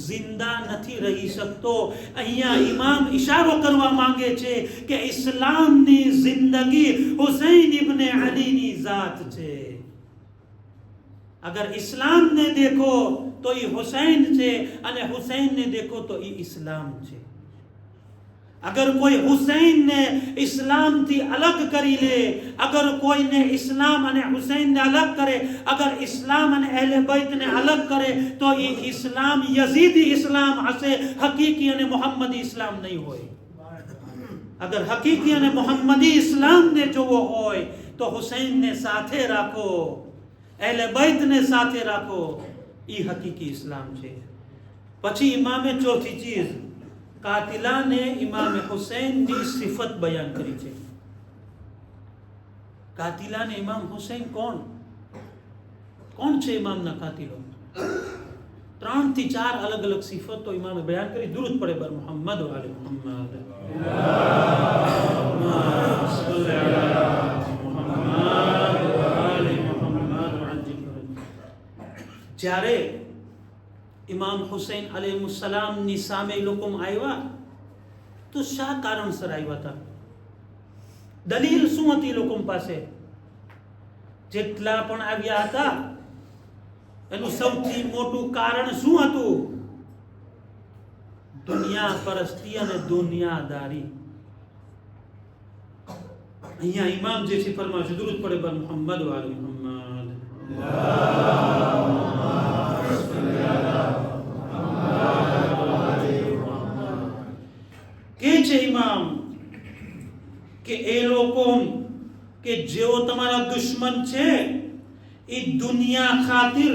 જિંદા નથી રહી શકતો. અહીંયા ઇમામ ઇશારો કરવા માંગે છે કે ઇસ્લામની જિંદગી હુસૈન ઇબ્ન અલીની જાત છે. अगर इस्लाम ने देखो तो ये हुसैन છે અને હુસૈન ને देखो तो ये इस्लाम છે. अगर कोई हुसैन ने इस्लाम थी अलग करी ले, अगर कोई ने इस्लाम અને હુસૈન ને अलग करे, अगर इस्लाम અને अहले बैत ने अलग करे तो ये इस्लाम यजीदी इस्लाम हसे, हकीकी અને मोहम्मदी इस्लाम नहीं होय. अगर हकीकी અને मोहम्मदी इस्लाम ने જોવો હોય તો હુસૈન ને સાથે રાખો, અહેલે बैत ने સાથે રાખો. ઈ હકીકી ઇસ્લામ છે. પછી ઇમામે ચોથી ચીજ કાતિલાને ઇમામે હુસૈનની સિફત બયાન કરી છે. કાતિલાને ઇમામ હુસૈન કોણ કોણ છે? ઇમામના કાતિલો 3 થી 4 અલગ અલગ સિફતો ઇમામે બયાન કરી. દુરૂદ પડે બર મોહમ્મદ વાલે મોહમ્મદ. જ્યારે ઇમામ હુસૈન અલૈહિસ્સલામની સામે લોકો આવ્યા તો શા કારણસર આવ્યા હતા? દલીલ શું હતી લોકો પાસે? જેટલા પણ આવ્યા હતા એનું સૌથી મોટું કારણ શું હતું? દુનિયા પરસ્તી અને દુનિયાદારી. અહીંયા ઇમામ જે છે ફરમાશે દુરૂદ પડે બર મોહમ્મદ વાલે મોહમ્મદ. કે છે ઇમામ કે એ લોકો કે જેઓ તમારા દુશ્મન છે એ દુનિયા ખાतिर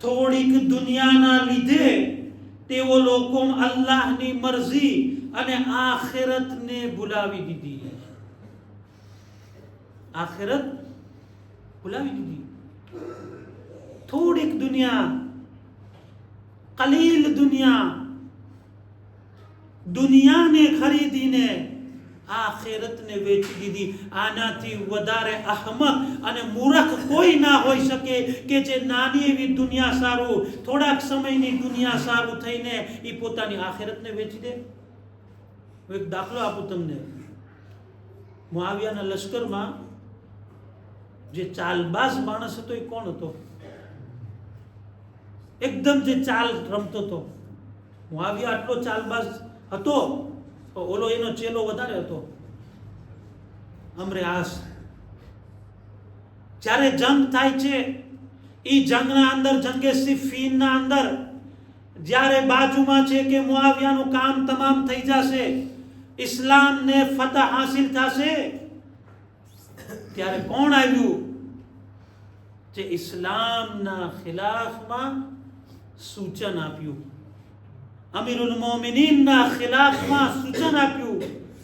થોડીક દુનિયાના લીધે તેઓ લોકો અલ્લાહની મરજી અને આખિરતને ભૂલાવી દીધી. આખિરત ભૂલાવી દીધી. થોડીક દુનિયા, કલીલ દુનિયા, દુનિયાને ખરીદીને આખિરતને વેચી દીધી. આનાથી વધારે અહમક અને મૂર્ખ કોઈ ના હોઈ શકે કે જે નાની એવી દુનિયા સારું, થોડાક સમયની દુનિયા સારું થઈને એ પોતાની આખિરતને વેચી દે. હું એક દાખલો આપું તમને. મુઆવિયાના લશ્કરમાં જે ચાલબાજ માણસ હતો એ કોણ હતો? એકદમ જે ચાલ રમતો હતો. મુઆવિયા આટલો ચાલબાજ હતો, ઓલો એનો ચેલો વધારે હતો, અમરે આસ. જ્યારે જંગ થાય છે એ જંગના અંદર, જંગે સિફીનના અંદર જ્યારે બાજુમાં છે કે મુઆવિયાનું કામ તમામ થઈ જશે, ઇસ્લામને ફતહ હાસિલ થશે, ત્યારે કોણ આવ્યું જે ઇસ્લામના ખિલાફમાં સૂચન આપ્યું? અમીરુલ મોમિનીનના ખિલાફમાં સૂચન આપ્યું.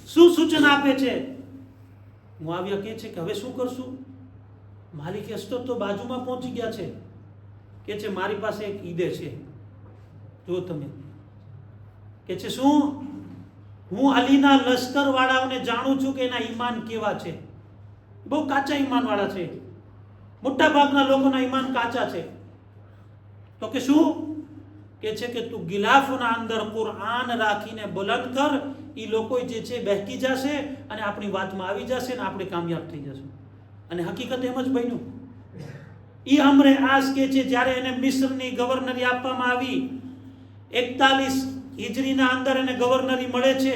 શું સૂચન આપે છે? મુઆવિયા કહે છે કે હવે શું કરશું? માલિક અસ્તર તો બાજુમાં પહોંચી ગયા છે, કે છે મારી પાસે એક ઈદે છે, જો તમે કે છે શું, હું અલીના લશ્કર વાળાઓને જાણું છું કે એના ઈમાન કેવા છે, બહુ કાચા ઈમાન વાળા છે, મોટા ભાગના લોકોના ઈમાન કાચા છે. તો કે શું કે છે કે તું ગિલાફોના અંદર કુરઆન રાખીને બુલંદ કર, એ લોકો જે છે બહેકી જશે અને આપણી વાતમાં આવી જશે ને આપણે કામયાબ થઈ જશું. અને હકીકત એમ જ બન્યું. ઈ અમરે આસ કે છે જ્યારે એને મિસ્રની ગવર્નરી આપવામાં આવી, 41 હિજરીના અંદર એને ગવર્નરી મળે છે,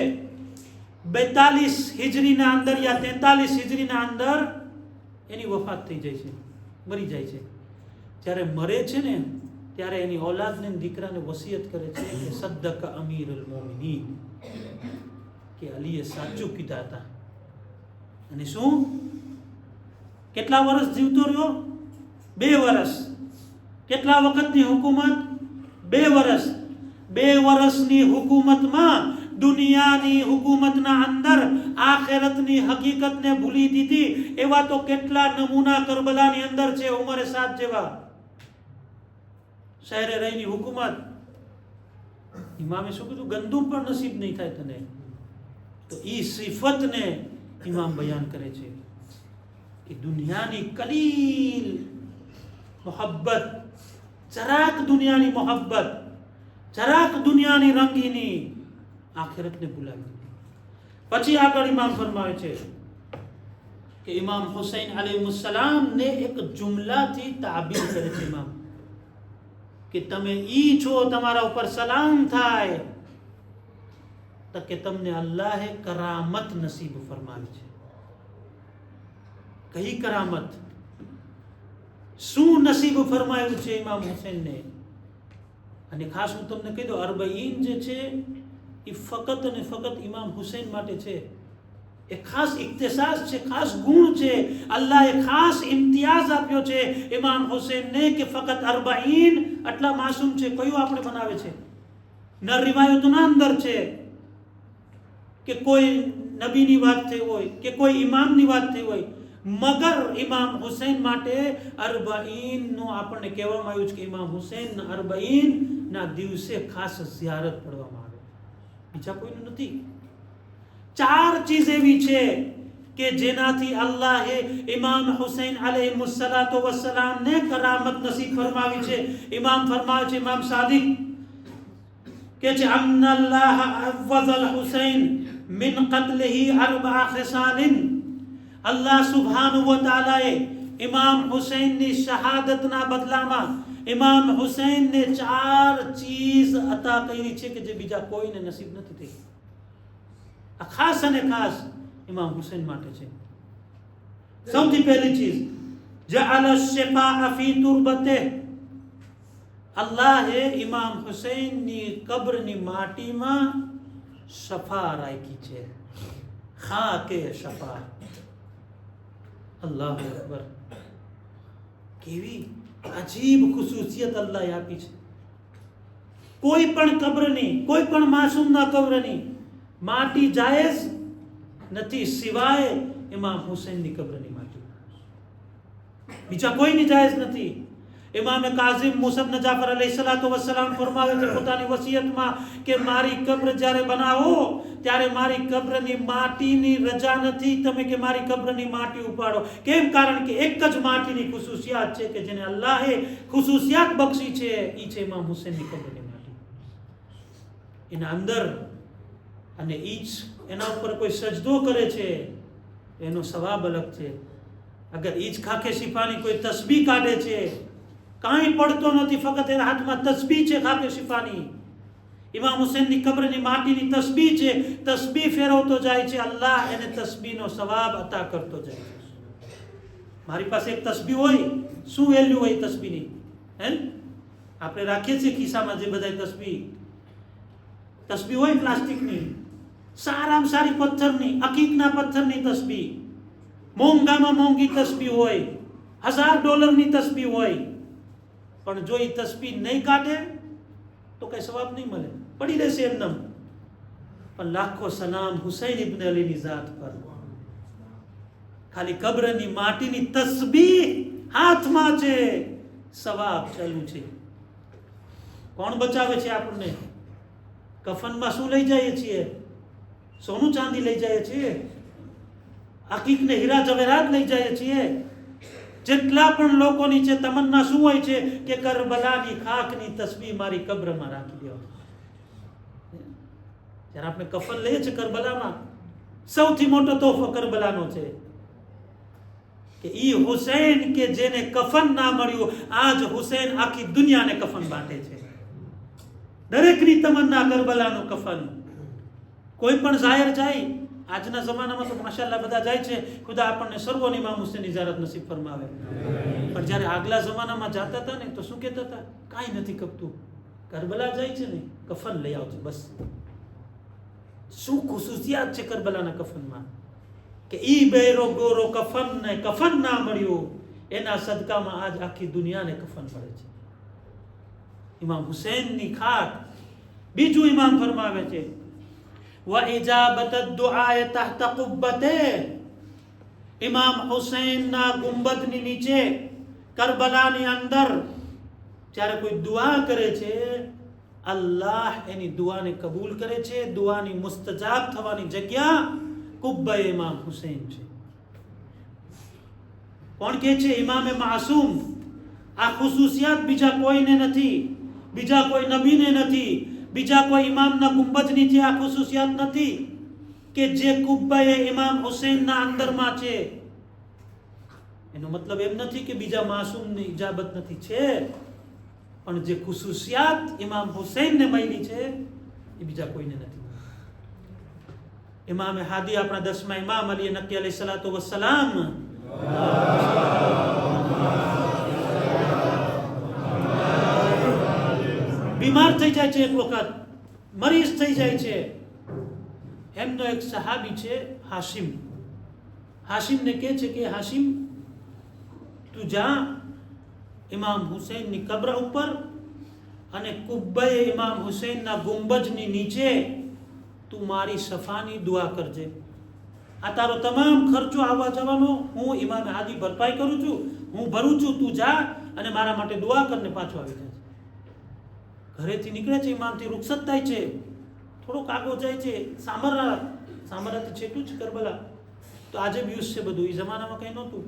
42 હિજરીના અંદર યા 43 હિજરીના અંદર એની વફાત થઈ જાય છે, મરી જાય છે. જ્યારે મરે છે ને ત્યારે એની ઔલાદને દીકરાને વસિયત કરે છે કે સદ્દક અમીરુલ મોમિનીન, કે અલીએ સાચું કીધા હતા. અને શું કેટલા વર્ષ જીવતો રહ્યો? 2 વર્ષ. કેટલા વખતની હુકુમત? 2 વર્ષ. 2 વર્ષની હુકુમતમાં દુનિયાની હુકુમતના અંદર આખિરતની હકીકતને ભૂલી દીધી. એવા તો કેટલા નમૂના કરબલાની અંદર છે. ઉમરે 7 જેવા શહેરે રહીની હુકુમત. ઇમામે શું કીધું? ગંદુ પણ નસીબ નહીં થાય તને. તો ઈ સિફતને ઇમામ બયાન કરે છે કે દુનિયાની કલીલ મોહબ્બત, જરાક દુનિયાની મોહબ્બત, જરાક દુનિયાની રંગીની આખિરતને ભૂલાવી દીધી. પછી આગળ ઇમામ ફરમાવે છે કે ઇમામ હુસૈન અલૈહિસ્સલામ ને એક જુમલાથી તાબીર કરે છે ઇમામ કે તમે ઈ છો, તમારા ઉપર સલામ થાય તો કે તમને અલ્લાહે કરામત નસીબ ફરમાવી છે. કઈ કરામત? શું નસીબ ફરમાયું છે ઇમામ હુસૈનને? અને ખાસ હું તમને કહી દઉં, 40 જે છે એ ફકત અને ફકત ઇમામ હુસૈન માટે છે. એ ખાસ ઇખ્તિસાસ છે, ખાસ ગુણ છે. અલ્લાહે ખાસ ઇમ્તિયાઝ આપ્યો છે ઇમામ હુસૈનને કે ફકત 40 આટલા માસૂમ છે. કયું આપણે બનાવે છે? ન રિવાયતોના અંદર છે કે કોઈ નબીની વાત થઈ હોય કે કોઈ ઇમામની વાત થઈ હોય, મગર ઇમામ હુસૈન માટે 40 નું આપણને કહેવામાં આવ્યું છે કે ઇમામ હુસૈન 40 ના દિવસે ખાસ ઝિયારત પડવામાં આવે, બીજા કોઈનું નથી. 4 ચીજ એવી છે કે જેનાથી અલ્લાહે ઇમામ હુસૈન અલૈહિસ્સલામ ને કરામત નસીબ ફરમાવી છે. ઇમામ ફરમાવે છે, ઇમામ સાદિક કે છે અન્નલ્લાહ અવઝલ હુસૈન મિન કત્લિહી 4 ખિસાલિન. અલ્લાહ સુબ્હાનહુ વ તઆલાએ ઇમામ હુસૈનની શહાદતના બદલામાં ઇમામ હુસૈનને 4 ચીજ અતા કરી છે કે જે બીજા કોઈને નસીબ નથી થઈ. આ ખાસ અને ખાસ ઇમામ હુસૈન માટે છે. સૌથી પહેલી ચીજ, જઅલ અશ-શિફા ફી તુરબતે. અલ્લાહે ઇમામ હુસૈનની કબ્રની માટીમાં શફા રાખી છે, ખાકે શફા. અલ્લાહુ અકબર. કેવી અજીબ ખુસૂસિયત અલ્લાહે આપી છે. કોઈ પણ કબ્રની, કોઈ પણ માસૂમના કબ્રની માટી જાયઝ નથી સિવાય ઇમામ હુસૈનની કબ્રની માટી. બીજા કોઈની જાયઝ નથી. ઇમામ કાઝિમ મુસા ઇબ્ન જાફર અલૈહિસ્સલામ ફરમાવે છે પોતાની વસિયતમાં કે મારી કબ્ર જ્યારે બનાવો ત્યારે મારી કબ્રની માટીની રજા નથી, તમે કે મારી કબ્રની માટી ઉપાડો. કેમ? કારણ કે એક જ માટીની ખુસૂસિયાત છે કે જેને અલ્લાહે ખુસૂસિયાત બક્ષી છે, એ છે ઇમામ હુસૈનની કબ્રની માટી. એના અંદર અને ઈચ એના ઉપર કોઈ સજદો કરે છે એનો સવાબ અલગ છે. અગર ઈચ ખાકે શિફાની કોઈ તસ્બીહ કાઢે છે, કાંઈ પડતો નથી, ફક્ત એના હાથમાં તસ્બીહ છે ખાકે શિફાની, ઇમામ હુસૈનની કબ્રની માટીની તસ્બીહ છે, તસ્બીહ ફેરવતો જાય છે, અલ્લાહ એને તસ્બીહનો સવાબ અતા કરતો જાય છે. મારી પાસે એક તસ્બીહ હોય, શું વેલ્યુ હોય તસ્બીહની? હે, આપણે રાખીએ છીએ ખિસ્સામાં જે બધા તસ્બીહ હોય પ્લાસ્ટિકની, સારામાં સારી પથ્થરની, અકીકના પથ્થરની તસ્બીહ, મોંઘામાં મોંઘી તસ્બીહ હોય, $1000ની તસ્બીહ હોય, પણ જો એ તસ્બીહ નહીં કાઢે તો કઈ સવાબ નહીં મળે, પડી રહેશે એમનેમ. પણ લાખો સલામ હુસૈન ઇબ્ન અલીની ઝાત પર. ખાલી કબ્રની માટીની તસ્બીહ હાથમાં છે, સવાબ ચાલુ છે. કોણ બચાવે છે આપણને? કફનમાં શું લઈ જઈએ છીએ? સોનું ચાંદી લઈ જઈએ છીએ? હકીકને હીરા જવેરાત લઈ જઈએ છીએ? જેટલા પણ લોકોની છે તમન્ના શું હોય છે કે કરબલાની ખાકની તસબીહ મારી કબ્રમાં રાખી દો. જ્યારે આપણે કફન લઈએ છીએ કરબલામાં, સૌથી મોટો તોહફો કરબલાનો છે કે ઈ હુસૈન કે જેને કફન ના મળ્યું, આજ હુસૈન આખી દુનિયાને કફન બાંધે છે. દરેકની તમન્ના કરબલાનું કફન. કોઈ પણ જાહેર જાય, આજના જમાનામાં તો માશાલ્લાહ બધા જાય છે, ખુદા આપણને સર્વોની ઇમામ હુસૈનની ઝિયારત નસીબ ફરમાવે. પણ જ્યારે આગલા જમાનામાં જાતા હતા ને તો શું કહેતા હતા? કાંઈ નથી કપતું, કરબલા જાય છે ને કફન લઈ આવજો બસ. શું ખુશૂસિયાત છે કરબલાના કફનમાં કે ઈ બેરો ગોરો કફન ના મળ્યું, એના સદકામાં આજ આખી દુનિયાને કફન મળે છે. ઇમામ હુસૈનની ખાક. બીજું ઇમામ ફરમાવે છે وَإِجَابَةَ الدُّعَاءِ تَحْتَ قُبَّتِهِ. ઇમામ હુસૈનના ગુંબદની નીચે કરબલાની અંદર જ્યારે કોઈ દુઆ કરે છે, અલ્લાહ એની દુઆને કબૂલ કરે છે. દુઆની મુસ્તજાબ થવાની જગ્યા કુબ્બા ઇમામ હુસૈન છે. કોણ કહે છે? ઇમામે માસૂમ. આ ખુશૂસિયાત બીજા કોઈને નથી, બીજા કોઈ નબીને નથી, બીજા કોઈ ઇમામના ગુંબજ નીચે આ ખુશૂસિયાત નથી કે જે કુબ્બાએ ઇમામ હુસૈનના અંદરમાં છે. એનો મતલબ એમ નથી કે બીજા માસૂમની ઇજાબત નથી, છે, પણ જે ખુશૂસિયાત ઇમામ હુસૈનને મળી છે એ બીજા કોઈને નથી. ઇમામ હાદી આપણા 10મા ઇમામ અલી નકી અલૈહિ સલાતુ વસ્સલામ બીમાર થઈ જાય છે, એક વખત મરીઝ થઈ જાય છે. એમનો એક સહાબી છે હાશિમ. હાશિમને કહે છે કે હાશિમ, તું જા ઇમામ હુસૈનની કબ્ર ઉપર અને કુબ્બાએ ઇમામ હુસૈનના ગુંબજની નીચે તું મારી સફાની દુઆ કરજે. આ તારો તમામ ખર્ચો આવવા જવાનો હું ઇમામ હાદી ભરપાઈ કરું છું, હું ભરું છું. તું જા અને મારા માટે દુઆ કરીને પાછો આવી જાય. ઘરેથી નીકળે છે, ઇમામથી રૂખસત થાય છે, થોડોક આગો જાય છે સામરાથી છેટું જ કરબલા. તો આજે બ્યુઝ છે બધું, એ જમાનામાં કંઈ નહોતું.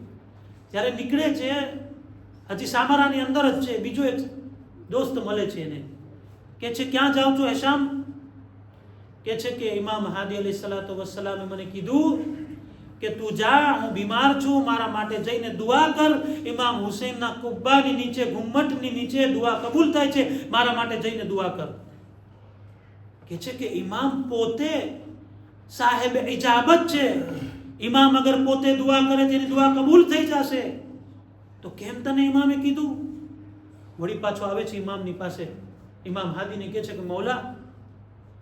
જ્યારે નીકળે છે, હજી સામરાની અંદર જ છે, બીજો એક દોસ્ત મળે છે એને, કે છે ક્યાં જાઉં છો હેશામ? કે છે કે ઇમામ હાદી અલૈહિ સલાતુ વસ્સલામે મને કીધું કે તું જા, હું બીમાર છું, મારા માટે જઈને દુઆ કર. ઇમામ હુસૈનના કુબ્બાની નીચે, ગુમ્મટની નીચે દુઆ કબૂલ થાય છે, મારા માટે જઈને દુઆ કર. કે છે કે ઇમામ પોતે સાહેબ ઇજાબત છે. ઇમામ અગર પોતે દુઆ કરે તેની દુઆ કબૂલ થઈ જશે, તો કેમ તને ઇમામે કીધું? વળી પાછો આવે છે ઇમામની પાસે. ઇમામ હાદીને કહે છે કે મૌલા,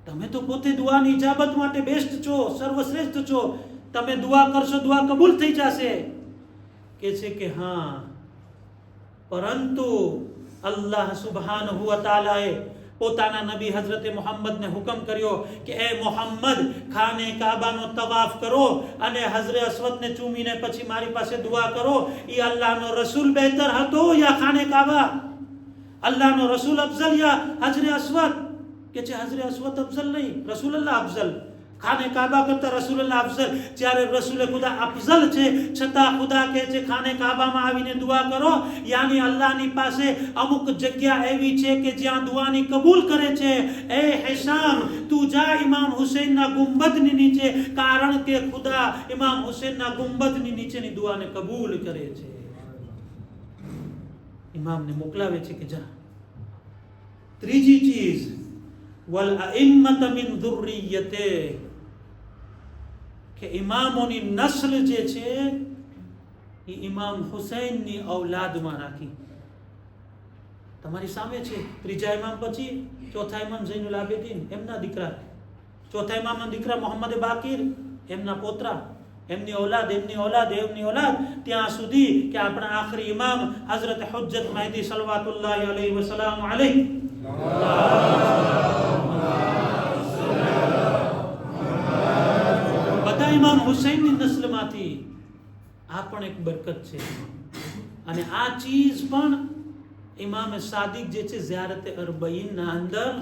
તમે તો પોતે દુઆની ઇજાબત માટે બેસ્ટ છો, સર્વશ્રેષ્ઠ છો, તમે દુઆ કરશો દુઆ કબૂલ થઈ જશે. કે છે કે હા, પરંતુ અલ્લાહ સુબહાનહુ વ તઆલાએ પોતાના નબી હઝરત મુહમ્મદને હુકમ કર્યો કે એ મુહમ્મદ, ખાને કાબાનો તવાફ કરો અને હઝરે અસ્વદને ચૂમીને પછી મારી પાસે દુઆ કરો. એ અલ્લાહનો રસૂલ બહેતર હતો યા ખાને કાબા? અલ્લાહનો રસૂલ અફઝલ યા હઝરે અસ્વદ? કે છે હઝરે અસ્વદ અફઝલ નહીં, રસૂલુલ્લાહ અફઝલ. ખાને કાબા કરતા રસૂલુલ્લાહ અફઝલ. જ્યારે રસૂલે ખુદા અફઝલ છે, છતાં ખુદા કહે છે ખાને કાબામાં આવીને દુઆ કરો. યાની અલ્લાહની પાસે અમુક જગ્યા એવી છે કે જ્યાં દુઆની કબૂલ કરે છે. એ હિશામ, તું જા ઇમામ હુસૈનના ગુંબદની નીચે, કારણ કે ખુદા ઇમામ હુસૈનના ગુંબદની નીચેની દુઆને કબૂલ કરે છે. ઇમામને મોકલાવે છે કે જા. ત્રીજી ચીજ, વલ અઇમ્મત મિન ધુર્રિયતે, કે ઇમામોની નસ્લ જે છે એ ઇમામ હુસૈનની ઔલાદમાં રાખી. તમારી સામે છે ત્રીજા ઇમામ પછી ચોથા ઇમામ ઝૈનુલ આબેદીન, એમના દીકરા. ચોથા ઇમામના દીકરા મોહમ્મદ બાકીર, એમના પોતરા, એમની ઔલાદ, ત્યાં સુધી કે આપણા આખરી ઇમામ હઝરત હુજ્જત મહદી સલવાતુલ્લાહ અલૈહિ વસલ્લમ અલૈહિ બધા ઇમામ હુસૈનની નસ્લમાંથી. આ પણ એક બરકત છે. અને આ ચીજ પણ ઇમામ સાદિક જે છે ઝિયારતે અરબઈનના અંદર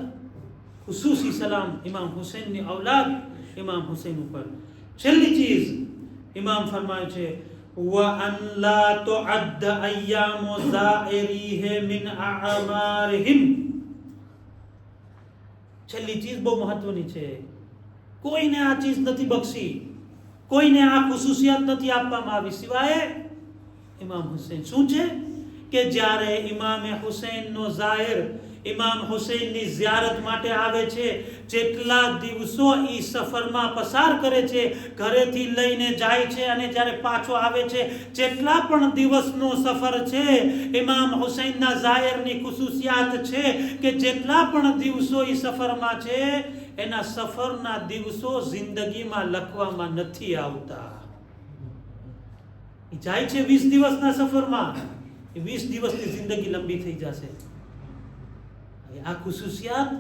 ખુસૂસી સલામ ઇમામ હુસૈનની ઔલાદ ઇમામ હુસૈન ઉપર. છેલ્લી ચીજ ઇમામ ફરમાય છે وَأَنْ لَا تُعَدَّ أَيَّامُ زَائِرِهِ مِنْ أَعْمَارِهِمْ. છેલ્લી ચીજ બહુ મહત્વની છે. કોઈને આ ચીજ નથી બક્ષી, કોઈને આ ખુસૂસિયત નથી આપવામાં આવી સિવાય ઇમામ હુસૈન. શું છે કે જ્યારે ઇમામે હુસૈનનો ઝાહિર ઇમામ હુસૈનની ઝિયારત માટે આવે છે, જેટલા દિવસો ઈ સફરમાં પસાર કરે છે, ઘરેથી લઈને જાય છે અને જ્યારે પાછો આવે છે, જેટલા પણ દિવસનો સફર છે, ઇમામ હુસૈનના ઝાહિરની ખુસૂસિયાત છે કે જેટલા પણ દિવસો ઈ સફરમાં છે, એના સફરના દિવસો જિંદગીમાં લખવામાં નથી આવતા. જાય છે 20 દિવસના સફરમાં, એ 20 દિવસની જિંદગી લંબી થઈ જશે. આ ખુસૂસિયાત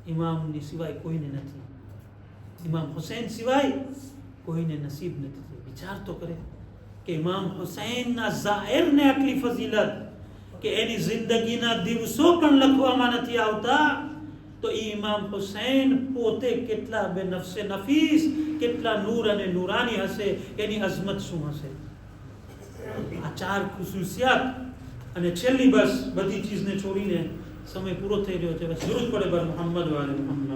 ઇમામની સિવાય કોઈને નથી, ઇમામ હુસૈન સિવાય કોઈને નસીબ નથી. વિચાર તો કરે કે ઇમામ હુસૈનના ઝાહિરને આટલી ફઝીલત કે એની જિંદગીના દિવસો પણ લખવામાં નથી આવતા, તો એ ઇમામ હુસૈન પોતે કેટલા બેનફસે નફીસ, કેટલા નૂર અને નૂરાની હશે, એની અઝમત શું હશે. આ 4 ખુસૂસિયાત. અને છેલ્લી બસ બધી ચીજને છોડીને સમય પૂરો થઈ રહ્યો છે, બસ દુરૂદ પડે બર મુહમ્મદ વાલે મુહમ્મદ.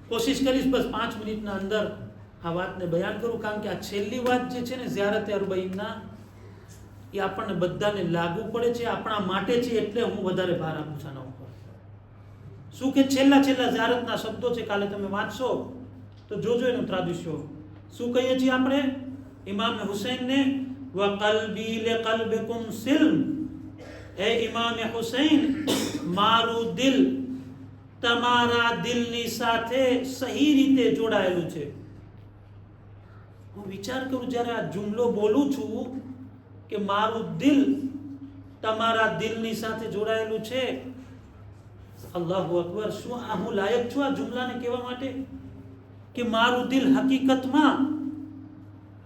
કોશિશ કરીશ બસ 5 મિનિટના અંદર આ વાતને બયાન કરું, કારણ કે આ છેલ્લી વાત જે છે ને ઝિયારતે અરબઈનના, એ આપણને બધાને લાગુ પડે છે, આપણા માટે છે, એટલે હું વધારે ભાર આપું છું આના ઉપર. શું કે છેલ્લા ઝિયારતના શબ્દો છે, કાલે તમે વાંચશો તો જોજો એનું ત્રાદિશ્યો. શું કહીએ છીએ આપણે ઇમામ હુસૈનને? વકલ્બી લિકલ્બિકુમ સિલ્મ. હે ઇમામ હુસૈન, મારું દિલ તમારા દિલની સાથે સહી રીતે જોડાયેલું છે. હું વિચાર કરું જ્યારે આ જુમલો બોલું છું કે મારું દિલ તમારા દિલની સાથે જોડાયેલું છે, અલ્લાહુ અકબર, શું આ હું લાયક છું આ જુમલાને કહેવા માટે કે મારું દિલ હકીકતમાં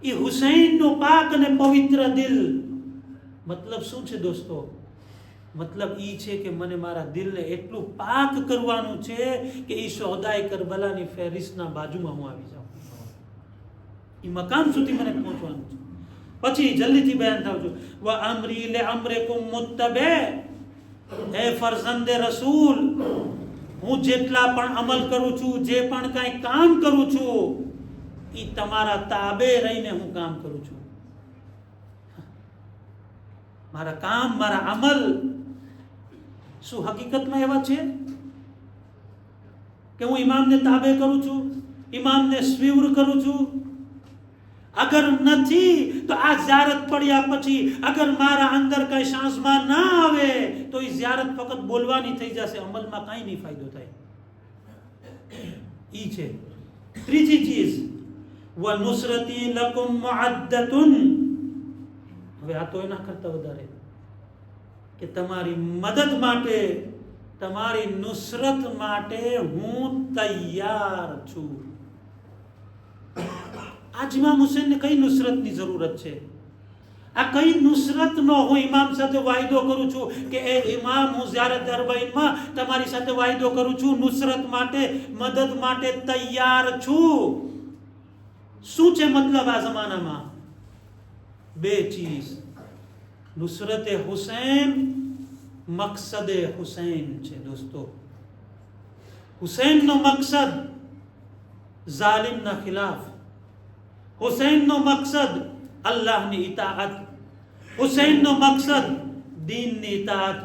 એ હુસૈનનો પાક અને પવિત્ર દિલ? મતલબ શું છે દોસ્તો? મતલબ એ છે કે મને મારા દિલને એટલું પાક કરવાનું છે કે એ શોહદાએ કરબલાની ફેરિસ્ટના બાજુમાં હું આવી જાઉં. એ મકામ સુધી મને પહોંચવાનું છે. પછી જલ્દીથી બયાન થાવ છું. વ અમરી લે અમરેકુમ મુત્તબે. હે ફરઝંદે રસૂલ, હું જેટલા પણ અમલ કરું છું, જે પણ કાંઈ કામ કરું છું, એ તમારા તાબે રહીને હું કામ કરું છું. મારા કામ, મારા અમલ શું હકીકતમાં એવા છે કે હું ઇમામને તાબે કરું છું, ઇમામને સ્વીવર કરું છું? અગર નથી તો આ ઝિયારત પડ્યા પછી અગર મારા અંદર કઈ શાંસમાં ના આવે તો એ ઝિયારત ફક્ત બોલવાની થઈ જશે, અમલમાં કાંઈ નહીં ફાયદો થાય. ઈ છે ત્રીજી ચીજ, વ નુસરતી લકુમ મુઅદ્દતુન. હવે આ તો એના કરતા વધારે કે તમારી મદદ માટે, તમારી નુસરત માટે હું તૈયાર છું. આજ ઇમામ હુસૈનને કઈ નુસરતની જરૂરત છે? આ કઈ નુસરતનો હું ઇમામ સાથે વાયદો કરું છું કે એ ઇમામ, હું ઝિયારત અરબઈનમાં તમારી સાથે વાયદો કરું છું, નુસરત માટે, મદદ માટે તૈયાર છું. શું છે મતલબ આ જમાનામાં? 2 ચીજ. નુસરતે હુસૈન, મકસદે હુસૈન છે દોસ્તો. હુસૈનનો મકસદ જાલિમના ખિલાફ, હુસૈનનો મકસદ અલ્લાહની ઇતાઅત, હુસૈનનો મકસદ દીનની ઇતાઅત,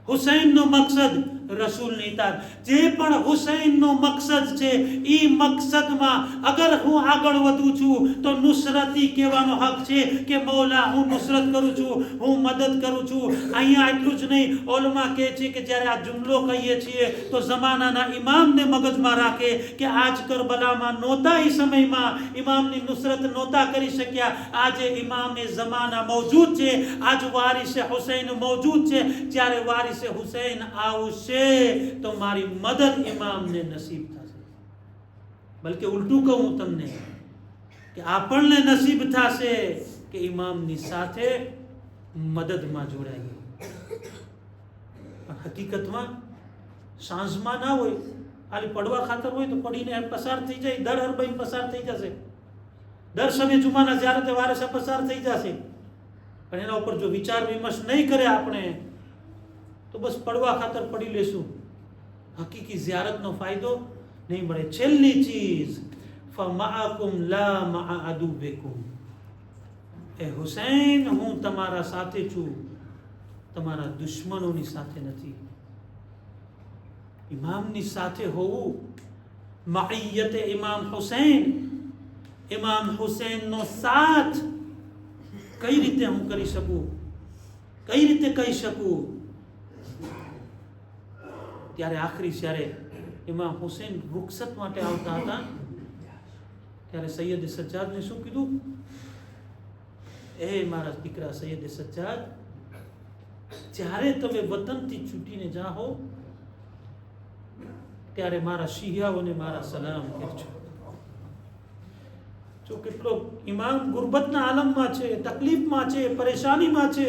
હુસૈનનો મકસદ રસૂલની ઇતાઅત. જે પણ હુસૈનનો મકસદ છે એ મકસદમાં અગર હું આગળ વધું છું તો નુસરતી કહેવાનો હક છે કે મૌલા હું નુસરત કરું છું, હું મદદ કરું છું. અહીંયા એટલું જ નહીં, ઓલમા કહે છે કે જ્યારે આ જુમલો કહીએ છીએ તો જમાનાના ઇમામને મગજમાં રાખે કે આજ કરબલામાં નહોતા, એ સમયમાં ઇમામની નુસરત નહોતા કરી શક્યા, આજે ઇમામે જમાના મૌજૂદ છે, આજ વારિસે હુસૈન મૌજૂદ છે. જ્યારે વારિસે હુસૈન આવશે તો મારી મદદ ઇમામને નસીબ થશે. બલકે ઉલટું કહું તમને, કે આપણને નસીબ થશે કે ઇમામની સાથે મદદમાં જોડાઈએ. પણ હકીકતમાં સાંજમાં ના હોય, ખાલી પડવા ખાતર હોય તો પડીને પસાર થઈ જાય, દર હરબાઈ પસાર થઈ જશે, દર સમય જુમાના જ્યારે તે વારસે પસાર થઈ જશે. પણ એના ઉપર જો વિચાર વિમર્શ નહીં કરે આપણે તો બસ પડવા ખાતર પડી લેશું, હકીકી ઝિયારતનો ફાયદો નહીં મળે. છેલ્લી ચીજ, ફમાઅકુમ લા મા અદુબિકુમ, એ હુસૈન હું તમારા સાથે છું, તમારા દુશ્મનોની સાથે નથી. ઇમામની સાથે હોવું, માઇયતે ઇમામ હુસૈન, ઇમામ હુસૈનનો સાથ કઈ રીતે હું કરી શકું, કઈ રીતે કહી શકું? ત્યારે આખરી જ્યારે ઇમામ હુસૈન રૂખસત માટે આવતા હતા ત્યારે સૈયદ સજ્જાદને શું કીધું? એ મારા દીકરા સૈયદ સજ્જાદ, જ્યારે તમે વતનથી છૂટીને જાઓ ત્યારે મારા શિયાઓને મારા સલામ કહેજો. જો કેટલો ઇમામ ગુરબતના આલમમાં છે, તકલીફમાં છે, પરેશાનીમાં છે,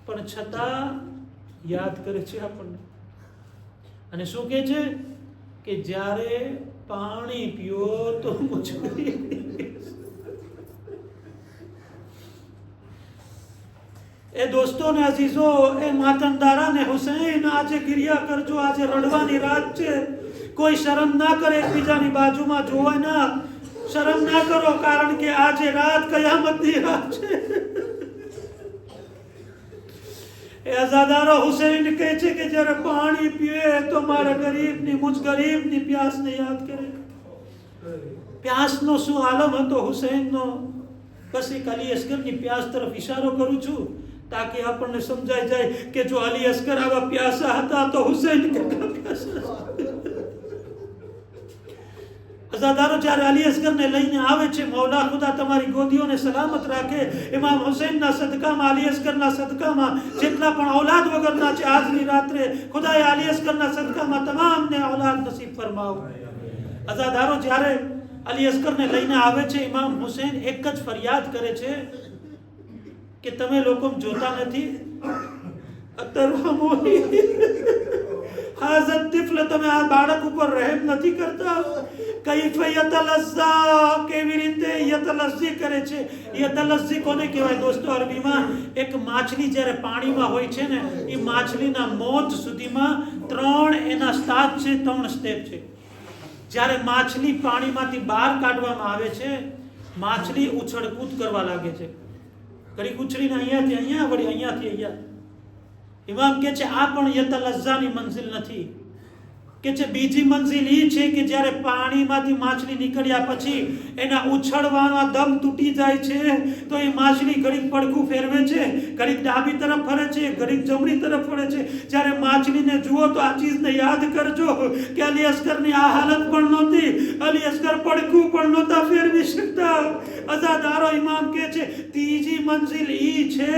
પણ છતાં યાદ કરે છે આપણને. અને શું કહે છે કે જ્યારે પાણી પીઓ તો મુજબરી. એ દોસ્તો ને અઝીઝો, એ માતમદારા ને હુસૈન, આજે ગિરિયા કરજો, આજે રડવાની રાત છે. કોઈ શરમ ના કરે એકબીજાની બાજુમાં જોવાય ના, શરમ ના કરો, કારણ કે આજે રાત કયામતની રાત છે. એ અઝાદારો હુસૈન કહે છે કે જ્યારે પાણી પીએ તો મારા ગરીબની, મુજ ગરીબની પ્યાસને યાદ કરે. પ્યાસનો શું આલમ હતો હુસૈનનો? બસ એક અલી અસ્કરની પ્યાસ તરફ ઇશારો કરું છું તાકી આપણને સમજાઈ જાય કે જો અલી અસ્કર આવા પ્યાસા હતા તો હુસૈન કેટલા પ્યાસા. અઝાદારો જ્યારે અલી અસ્કરને લઈને આવે છે, મૌલા ખુદા તમારી ગોદીઓને સલામત રાખે. ઇમામ હુસૈનના સદકામાં, અલી અસ્કરના સદકામાં જેટલા પણ ઔલાદ વગરના છે આજની રાત્રે, ખુદાએ અલી અસ્કરના સદકામાં તમામને ઔલાદ નસીબ ફરમાવો. અઝાદારો જ્યારે અલી અસ્કરને લઈને આવે છે, ઇમામ હુસૈન એક જ ફરિયાદ કરે છે કે તમે લોકો જોતા નથી, અતરહમુની, હાઝત તિફલ, તમે આ બાળક ઉપર રહેમ નથી કરતા. કૈફ યતલઝ્ઝા, કેવી રીતે યતલઝ્ઝી કરે છે. યતલઝ્ઝી કોને કહેવાય દોસ્તો? અરબીમાં એક માછલી જ્યારે પાણીમાં હોય છે ને, એ માછલીના મોત સુધીમાં 3 એના સ્ટાપ છે, 3 સ્ટેપ છે. જ્યારે માછલી પાણીમાંથી બહાર કાઢવામાં આવે છે, માછલી ઉછળકૂદ કરવા લાગે છે, ઘડીક ઉછળીને અહીંયાથી અહીંયા, વળી અહીંયાથી અહીંયા. ઇમામ કે છે આ પણ યતલઝ્ઝાની મંઝિલ નથી, કે છે બીજી મંઝિલ એ છે કે જ્યારે પાણીમાંથી માછલી નીકળ્યા પછી એના ઉછળવાનો દમ તૂટી જાય છે તો એ માછલી ઘડીક પડખું ફેરવે છે, ઘડીક ડાબી તરફ ફરે છે, ઘડીક જમણી તરફ ફરે છે. જ્યારે માછલીને જુઓ તો આ ચીજને યાદ કરજો કે અલી અસ્કરની આ હાલત પણ નહોતી, અલી અસ્કર પડખું પણ નહોતા ફેરવી શકતા. અઝાદારો ઇમામ કે છે ત્રીજી મંઝિલ એ છે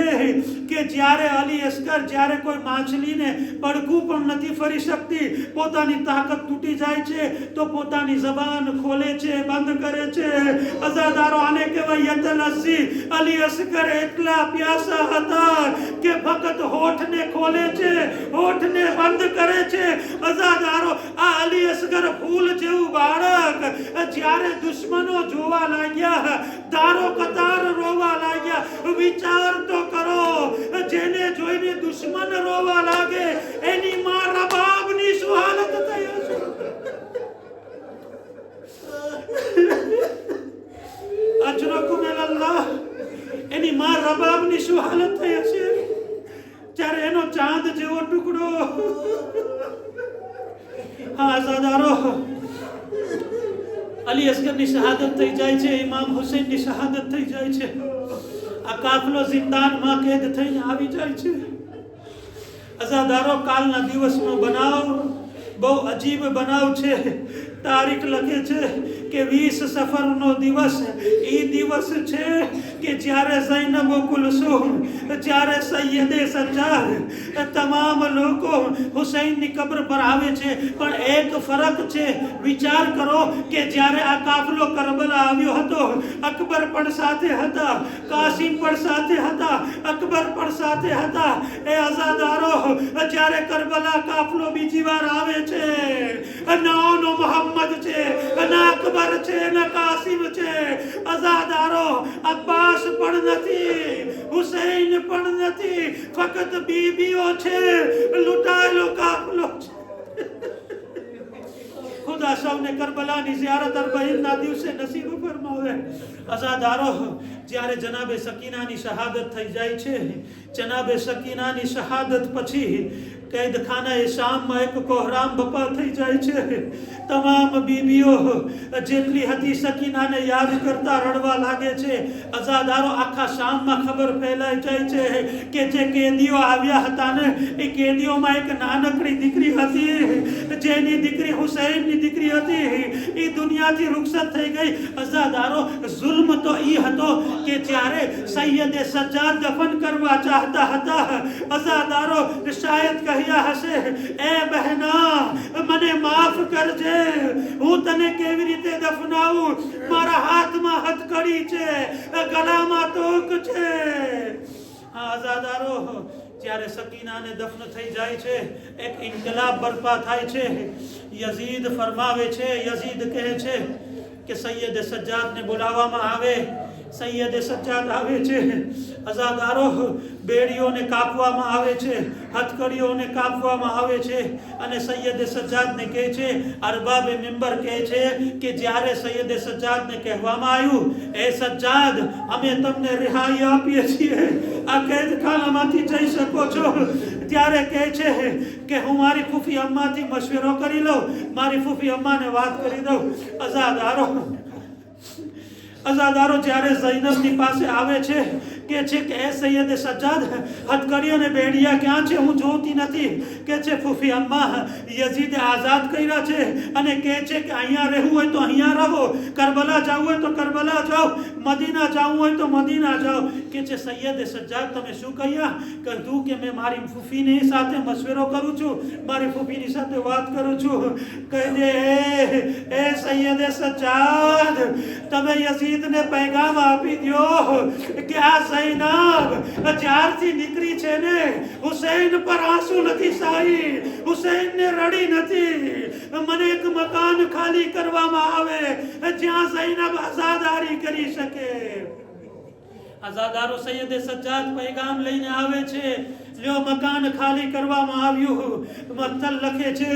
કે જ્યારે અલી અસ્કર, જ્યારે કોઈ માછલીને પડખું પણ નથી ફરી શકતી, પોતાની તાકાત તૂટી જાય છે તો પોતાની જબાન ખોલે છે, બંધ કરે છે. અઝાદારો આને કહેવાય યતલઝ્ઝી. અલી અસ્કર એટલા પ્યાસા હતા કે ફક્ત હોઠને ખોલે છે, હોઠને બંધ કરે છે. અઝાદારો આ અલી અસ્કર ફૂલ જેવું બાળક જ્યારે દુશ્મનો જોવા લાગ્યા, દારો કતાર રોવા લાગ્યા, વિચાર તો કરો, જેને જોઈને દુશ્મન રોવા લાગે એની માં રબાબની શું હાલત થઈ હશે? અજરકુમ અલ્લાહ, એની માં રબાબની શું હાલત થઈ હશે જ્યારે એનો ચાંદ જેવો ટુકડો. હા અઝાદારો, અલી અસ્કરની શહાદત થઈ જાય છે, ઇમામ હુસૈનની શહાદત થઈ જાય છે. આ કાફલો જિંદાનમાં કેદ થઈને આવી જાય છે. અઝાદારો, કાલના દિવસનો બનાવ બહુ અજીબ બનાવ છે. તારીખ લખે છે કે 20 સફરનો દિવસ એ દિવસ છે કે જ્યારે ઝૈનબ કુલસુમ, જ્યારે સૈયદે સજ્જાદ, તમામ લોકો હુસૈનની કબ્ર પર આવે છે, પણ એક ફરક છે. વિચાર કરો કે જ્યારે આ કાફલો કરબલા આવ્યો હતો, અકબર પણ સાથે હતા, કાસિમ પણ સાથે હતા, અકબર પણ સાથે હતા. એ અઝાદારો, જ્યારે કરબલા કાફલો બીજી વાર આવે છે, નાનો મોહમ્મદ છે, ના અકબર છે, ના કાસિમ છે, અઝાદારો, અબ્બાસ પણ નથી, હુસૈન પણ નથી, ફક્ત બીબીઓ છે, લૂંટાયેલો કાફલો છે. ખુદા સૌને કરબલાની ઝિયારત અરબઈનના દિવસે નસીબ ફરમાવે. અઝાદારો, જ્યારે જનાબે સકીનાની શહાદત થઈ જાય છે, જનાબે સકીનાની શહાદત પછી कैदखाना શામમાં એક કોહરામ બપા થઈ જાય છે. તમામ બીબીઓ જેટલી હતી સકીનાને યાદ કરતા રડવા લાગે છે. અઝાદારો, આખા શામમાં ખબર ફેલાઈ જાય છે કે જે કેદીઓ આવ્યા હતા ને, એ કેદીઓમાં એક નાનકડી દીકરી હતી, જેની દીકરી હુસૈનની દીકરી હતી, એ દુનિયાથી રૂખસત થઈ ગઈ. અઝાદારો, જુલ્મ તો ઈ હતો કે જ્યારે સૈયદે સજ્જાદ દફન કરવા ચાહતા હતા, અઝાદારો શાયદ કહ્યા હશે, એ બહેના મને માફ કરજે, હું તને કેવી રીતે દફનાવું, મારા હાથમાં હથકડી છે, ગળામાં તોક છે. આઝાદારો, જ્યારે સકીનાને દફન થઈ જાય છે, એક ઇન્કલાબ બરપા થાય છે. યઝીદ ફરમાવે છે, યઝીદ કહે છે કે સૈયદ સજ્જાદને બોલાવવામાં આવે. સૈયદ સજ્જાદ આવે છે. અઝાદારો, બેડીઓને કાપવામાં આવે છે, હથકડીઓને કાપવામાં આવે છે, અને સૈયદ સજ્જાદને કહે છે, અરબાબે મિંબર કહે છે કે જ્યારે સૈયદ સજ્જાદને કહેવામાં આવ્યું, એ સજ્જાદ, અમે તમને રિહાઈ આપીએ છીએ, આ કેદખાનામાંથી જઈ શકો છો, ત્યારે કહે છે કે હું મારી ફૂફી અમ્માથી મશવરો કરી લઉં, મારી ફૂફી અમ્માને વાત કરી દઉં. અઝાદારો જ્યારે ઝૈનબની પાસે આવે છે, કે છે કે એ સૈયદ સજ્જાદ, હથકડી અને બેડિયા ક્યાં છે, હું જોતી નથી. કે છે ફૂફી અમ્મા, યઝીદે આઝાદ કર્યા છે, અને કહે છે કે અહીંયા રહેવું હોય તો અહીંયા રહો, કરબલા જવું હોય તો કરબલા જાઓ, મદીના જવું હોય તો મદીના જાઓ. કે છે સૈયદ સજ્જાદ, તમે શું કહ્યા? કીધું કે મેં મારી ફૂફીની સાથે મશવરો કરું છું, મારી ફૂફીની સાથે વાત કરું છું. કહી દે, એ સૈયદ સજ્જાદ, તમે યઝીદને પૈગામ આપી દો કે આ ઝૈનબ જ્યારથી નીકળી છે ને, હુસૈન પર આંસુ નથી સાઈ, હુસૈનને રડી નથી. મને એક મકાન ખાલી કરવામાં આવે જ્યાં ઝૈનબ આઝાદારી કરી શકે. અઝાદારો, સૈયદ સજ્જાદ પૈગામ લઈને આવે છે. લ્યો, મકાન ખાલી કરવામાં આવ્યું. મથલ લખે છે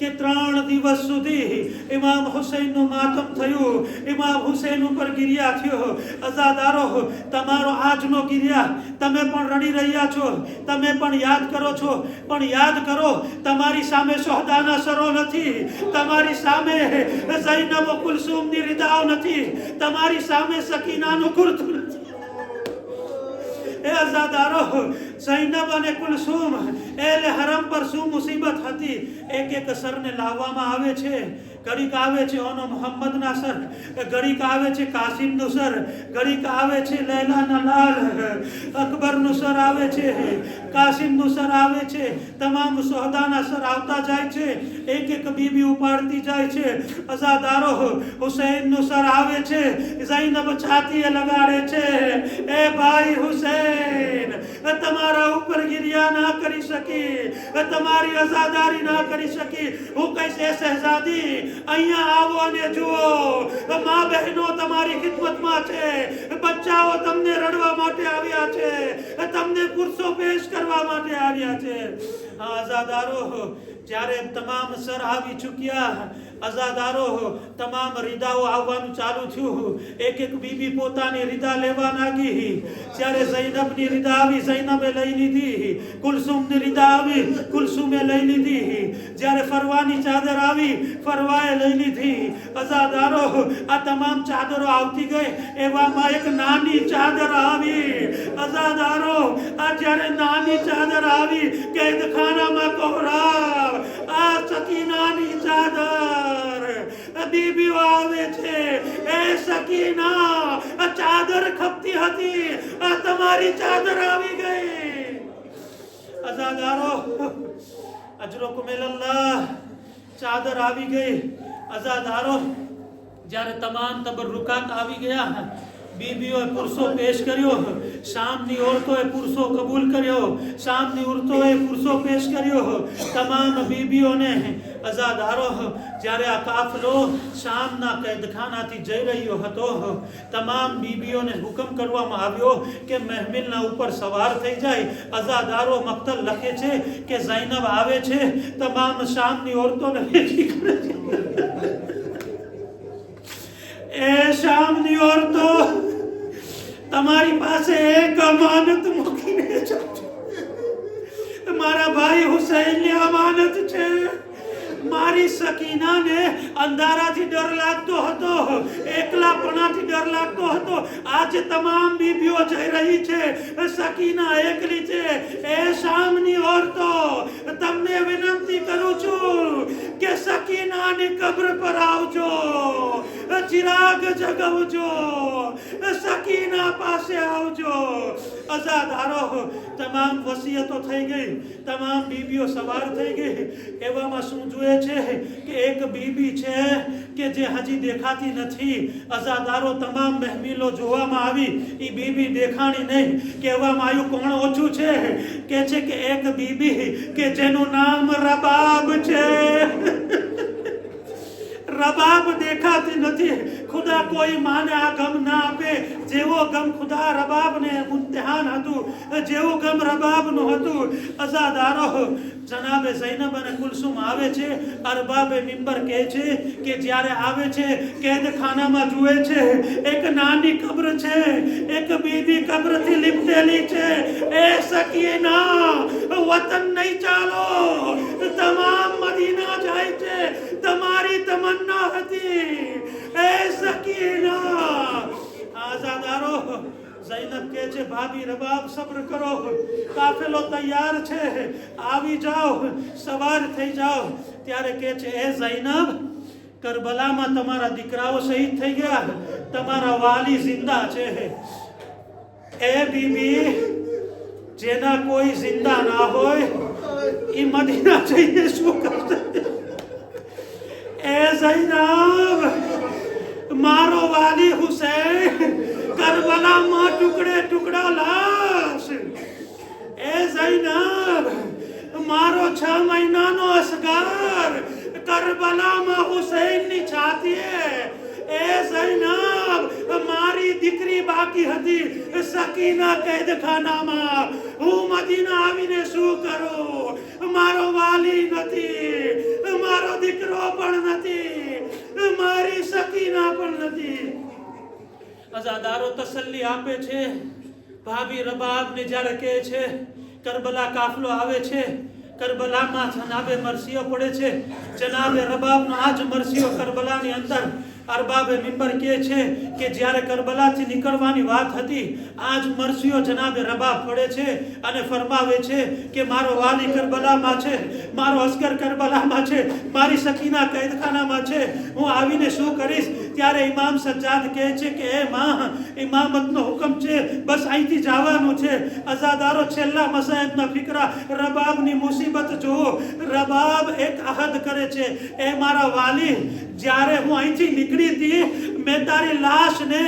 કે 3 દિવસ સુધી ઇમામ હુસૈનનું માતમ થયું, ઇમામ હુસૈન ઉપર ગિરિયા થયો. અઝાદારો, તમારો આજનો ગિરિયા, તમે પણ રડી રહ્યા છો, તમે પણ યાદ કરો છો, પણ યાદ કરો, તમારી સામે શોહદાના સરો નથી, તમારી સામે ઝૈનબ કુલસુમની રિદાઓ નથી, તમારી સામે સકીનાનું કુર્તું નથી. એ અઝાદારો, ઝૈનબ અને કુલસુમ એલે હરમ પર શું મુસીબત હતી. એક એક સરને લાવવામાં આવે છે. ઘડીક આવે છે ઓનો મોહમ્મદના સર, ઘડીક આવે છે કાસિમનું સર, ઘડીક આવે છે લૈલાના લાલ, અકબરનું સર આવે છે, કાસિમનું સર આવે છે, તમામ સોહદાના સર આવતા જાય છે, એક એક બીબી ઉપાડતી જાય છે. અઝાદારો, હુસૈનનું સર આવે છે, ઝૈનબ છાતીએ લગાડે છે, એ ભાઈ હુસૈન, તમારા ઉપર ગિરિયા ના કરી શકી, તમારી અઝાદારી ના કરી શકી. હું કહીશ, એ શહેઝાદી, અહીંયા આવો અને જુઓ, મા બહેનો તમારી ખિદમતમાં છે, બચ્ચાઓ તમને રડવા માટે આવ્યા છે, તમને પુરુષો પેશ કરવા માટે આવ્યા છે. અઝાદારો, જ્યારે તમામ સર આવી ચૂક્યા, અઝાદારો, તમામ રીદાઓ આવવાનું ચાલુ થયું. એક એક બીબી પોતાની રીદા લેવા લાગી. જ્યારે ઝૈનબની રીદા આવી, ઝૈનબે લઈ લીધી. કુલસુમની રીદા આવી, કુલસુમે લઈ લીધી. જ્યારે ફરવાની ચાદર આવી, ફરવાએ લઈ લીધી. અઝાદારો, આ તમામ ચાદરો આવતી ગઈ, એવામાં એક નાની ચાદર આવી. અઝાદારો, આ જ્યારે નાની ચાદર આવી, કેદખાનામાં કોહરામ, આ સકીનાની ચાદર બીબીઓ આવે છે. એ સકીના, ચાદર ખપતી હતી, તમારી ચાદર આવી ગઈ. અઝાદારો, અજરોકુમેલલ્લાહ, ચાદર આવી ગઈ. અઝાદારો, જ્યારે તમામ તબરુકાત આવી ગયા, બીબીઓએ પુરુષો પેશ કર્યો, શામની ઓરતોએ પુરુષો કબૂલ કર્યો, શામની ઓરતોએ પુરુષો પેશ કર્યો. તમામ બીબીઓને અઝાદારો, જ્યારે આ કાફલો શામના કેદખાનાથી જઈ રહ્યો હતો, તમામ બીબીઓને હુકમ કરવામાં આવ્યો કે મહેમિલના ઉપર સવાર થઈ જાય. અઝાદારો મક્તલ લખે છે કે ઝૈનબ આવે છે, તમામ શામની ઓરતોને ભેગી કરે છે. એ શામની ઓરતો, તમારી પાસે એક અમાનત મૂકીને જાઓ. મારા ભાઈ હુસૈનની અમાનત છે. મારી સકીનાને અંધારાથી ડર લાગતો હતો, એકલાપણાથી ડર લાગતો હતો. આજે તમામ બીબીઓ જઈ રહી છે, સકીના એકલી છે. એ શામની ઓરતો, તમને વિનંતી કરું છું કે સકીનાની કબ્ર પર આવજો, ચિરાગ જગાવજો, સકીના પાસે આવજો. અઝાદારો, તમામ વસિયતો થઈ ગઈ, તમામ બીબીઓ સવાર થઈ ગઈ. એવામાં શું જોઈએ છે કે એક બીબી છે કે જે હજી દેખાતી નથી. અઝાદારો, તમામ મહેમિલો જોવામાં આવી, એ બીબી દેખાણી નહીં. કહેવામાં આવ્યું કોણ ઓછું છે? કે છે કે એક બીબી કે જેનું નામ રબાબ છે. રબાબ દેખાતી નથી. ખુદા કોઈ માને આ ગમ ના આપે જેવો ગમ ખુદા રબાબને ઇમ્તિહાન હતું, જેવું ગમ રબાબનું હતું. અઝાદારો, જનાબે ઝૈનબ અને કુલસુમ આવે છે. અરબાબે મિંબર કહે છે કે જ્યારે આવે છે કેદખાનામાં જુએ છે એક નાની કબ્ર છે, એક બીબી કબ્રથી લીપટેલી છે. એ સકીના, વતન નહીં ચાલો, તમામ મદીના જાય છે. તમારી તમન્ના હતી. એ સકીના. આઝાદારો, ઝૈનબ કહે છે ભાભી રબાબ સબ્ર કરો, કાફેલો તૈયાર છે, આવી જાઓ, સવાર થઈ જાઓ. ત્યારે કહે છે એ ઝૈનબ, કરબલામાં તમારા દીકરાઓ શહીદ થઈ ગયા, તમારા વાલી જિંદા છે. એ બીબી, જેના કોઈ જિંદા ના હોય એ મદીના જઈને શું કરશે? એ ઝૈનબ, મારો વાલી હુસૈન કરબલામાં ટુકડે ટુકડા લાશ. એ ઝૈનબ, મારો 6 મહિનાનો અસગર કરબલામાં હુસૈનની છાતીએ. એ ઝૈનબ, મારી દીકરી બાકી હતી સકીના કેદખાનામાં. હું મદીના આવીને શું કરું? મારો વાલી નથી, મારો દીકરો પણ નથી, મારી સકીના પણ નથી. અઝાદારો તસલ્લી આપે છે. ભાભી રબાબને જ્યારે કહે છે કરબલા કાફલો આવે છે, કરબલામાં જનાબે મરસીઓ પડે છે. જનાબે રબાબનો આજ મરસીઓ કરબલાની અંદર. અરબાબે મિંબર કહે છે કે જ્યારે કરબલાથી નીકળવાની વાત હતી, આજ મરસીઓ જનાબે રબાબ પડે છે અને ફરમાવે છે કે મારો વાલી કરબલામાં છે, મારો અસ્કર કરબલામાં છે, મારી સકીના કેદખાનામાં છે, હું આવીને શું કરીશ? ત્યારે ઇમામ સજ્જાદ કહે છે કે એ માં, ઇમામતનો હુકમ છે, બસ અહીંથી જવાનું છે. અઝાદારો, છેલ્લા મસાયબના ફિકરા, રબાબની મુસીબત જુઓ. રબાબ એક અહદ કરે છે, એ મારા વાલી, જ્યારે હું અહીંથી નીકળી હતી મેં તારી લાશને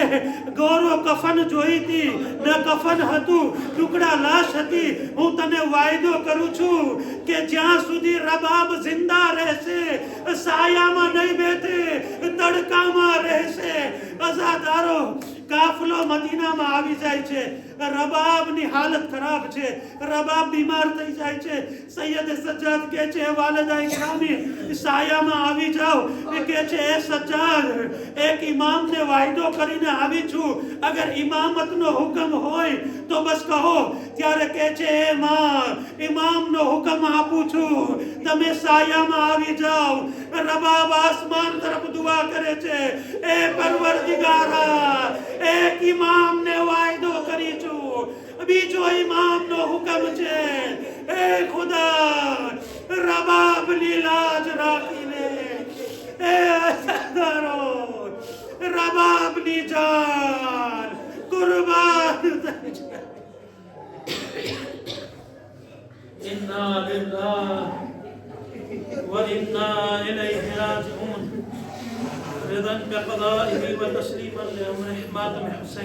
ગૌરવ કફન જોઈ હતી, ન કફન હતું, ટુકડા લાશ હતી. હું તને વાયદો કરું છું કે જ્યાં સુધી રબાબ જિંદા રહેશે, સાયામાં નહીં બેઠે, તડકામાં રહેશે. અઝાદારો, કાફલો મદીનામાં આવી જાય છે. રબાબની હાલત ખરાબ છે, રબાબ બીમાર થઈ જાય છે. સૈયદ સજ્જાદ કહે છે વાલિદા ઇકરામી, સાયામાં આવી જાઓ. એ કહે છે એ સજ્જાદ, એક ઇમામને વાયદો કરીને આવી છું, અગર ઇમામતનો હુકમ હોય તો બસ કહો. ત્યારે કહે છે એ માં, ઇમામનો હુકમ આપું છું, તમે સાયામાં આવી જાઓ. રબાબ આસમાન તરફ દુઆ કરે છે, એ પરવરદિગારા, એક ઇમામને વાયદો કરી છું, બીજો ઇમામનો હુકમ છે. એ ખુદા, રબાબની લાજ રાખીને. એ કરો રબાબની જાન કુરબાન થઈ જાય. ઇન્ના લિલ્લાહ વ ઇન્ના ઇલૈહિ રાજિઉન. رضا بقضائه وتسليما لأمره ماتم حسين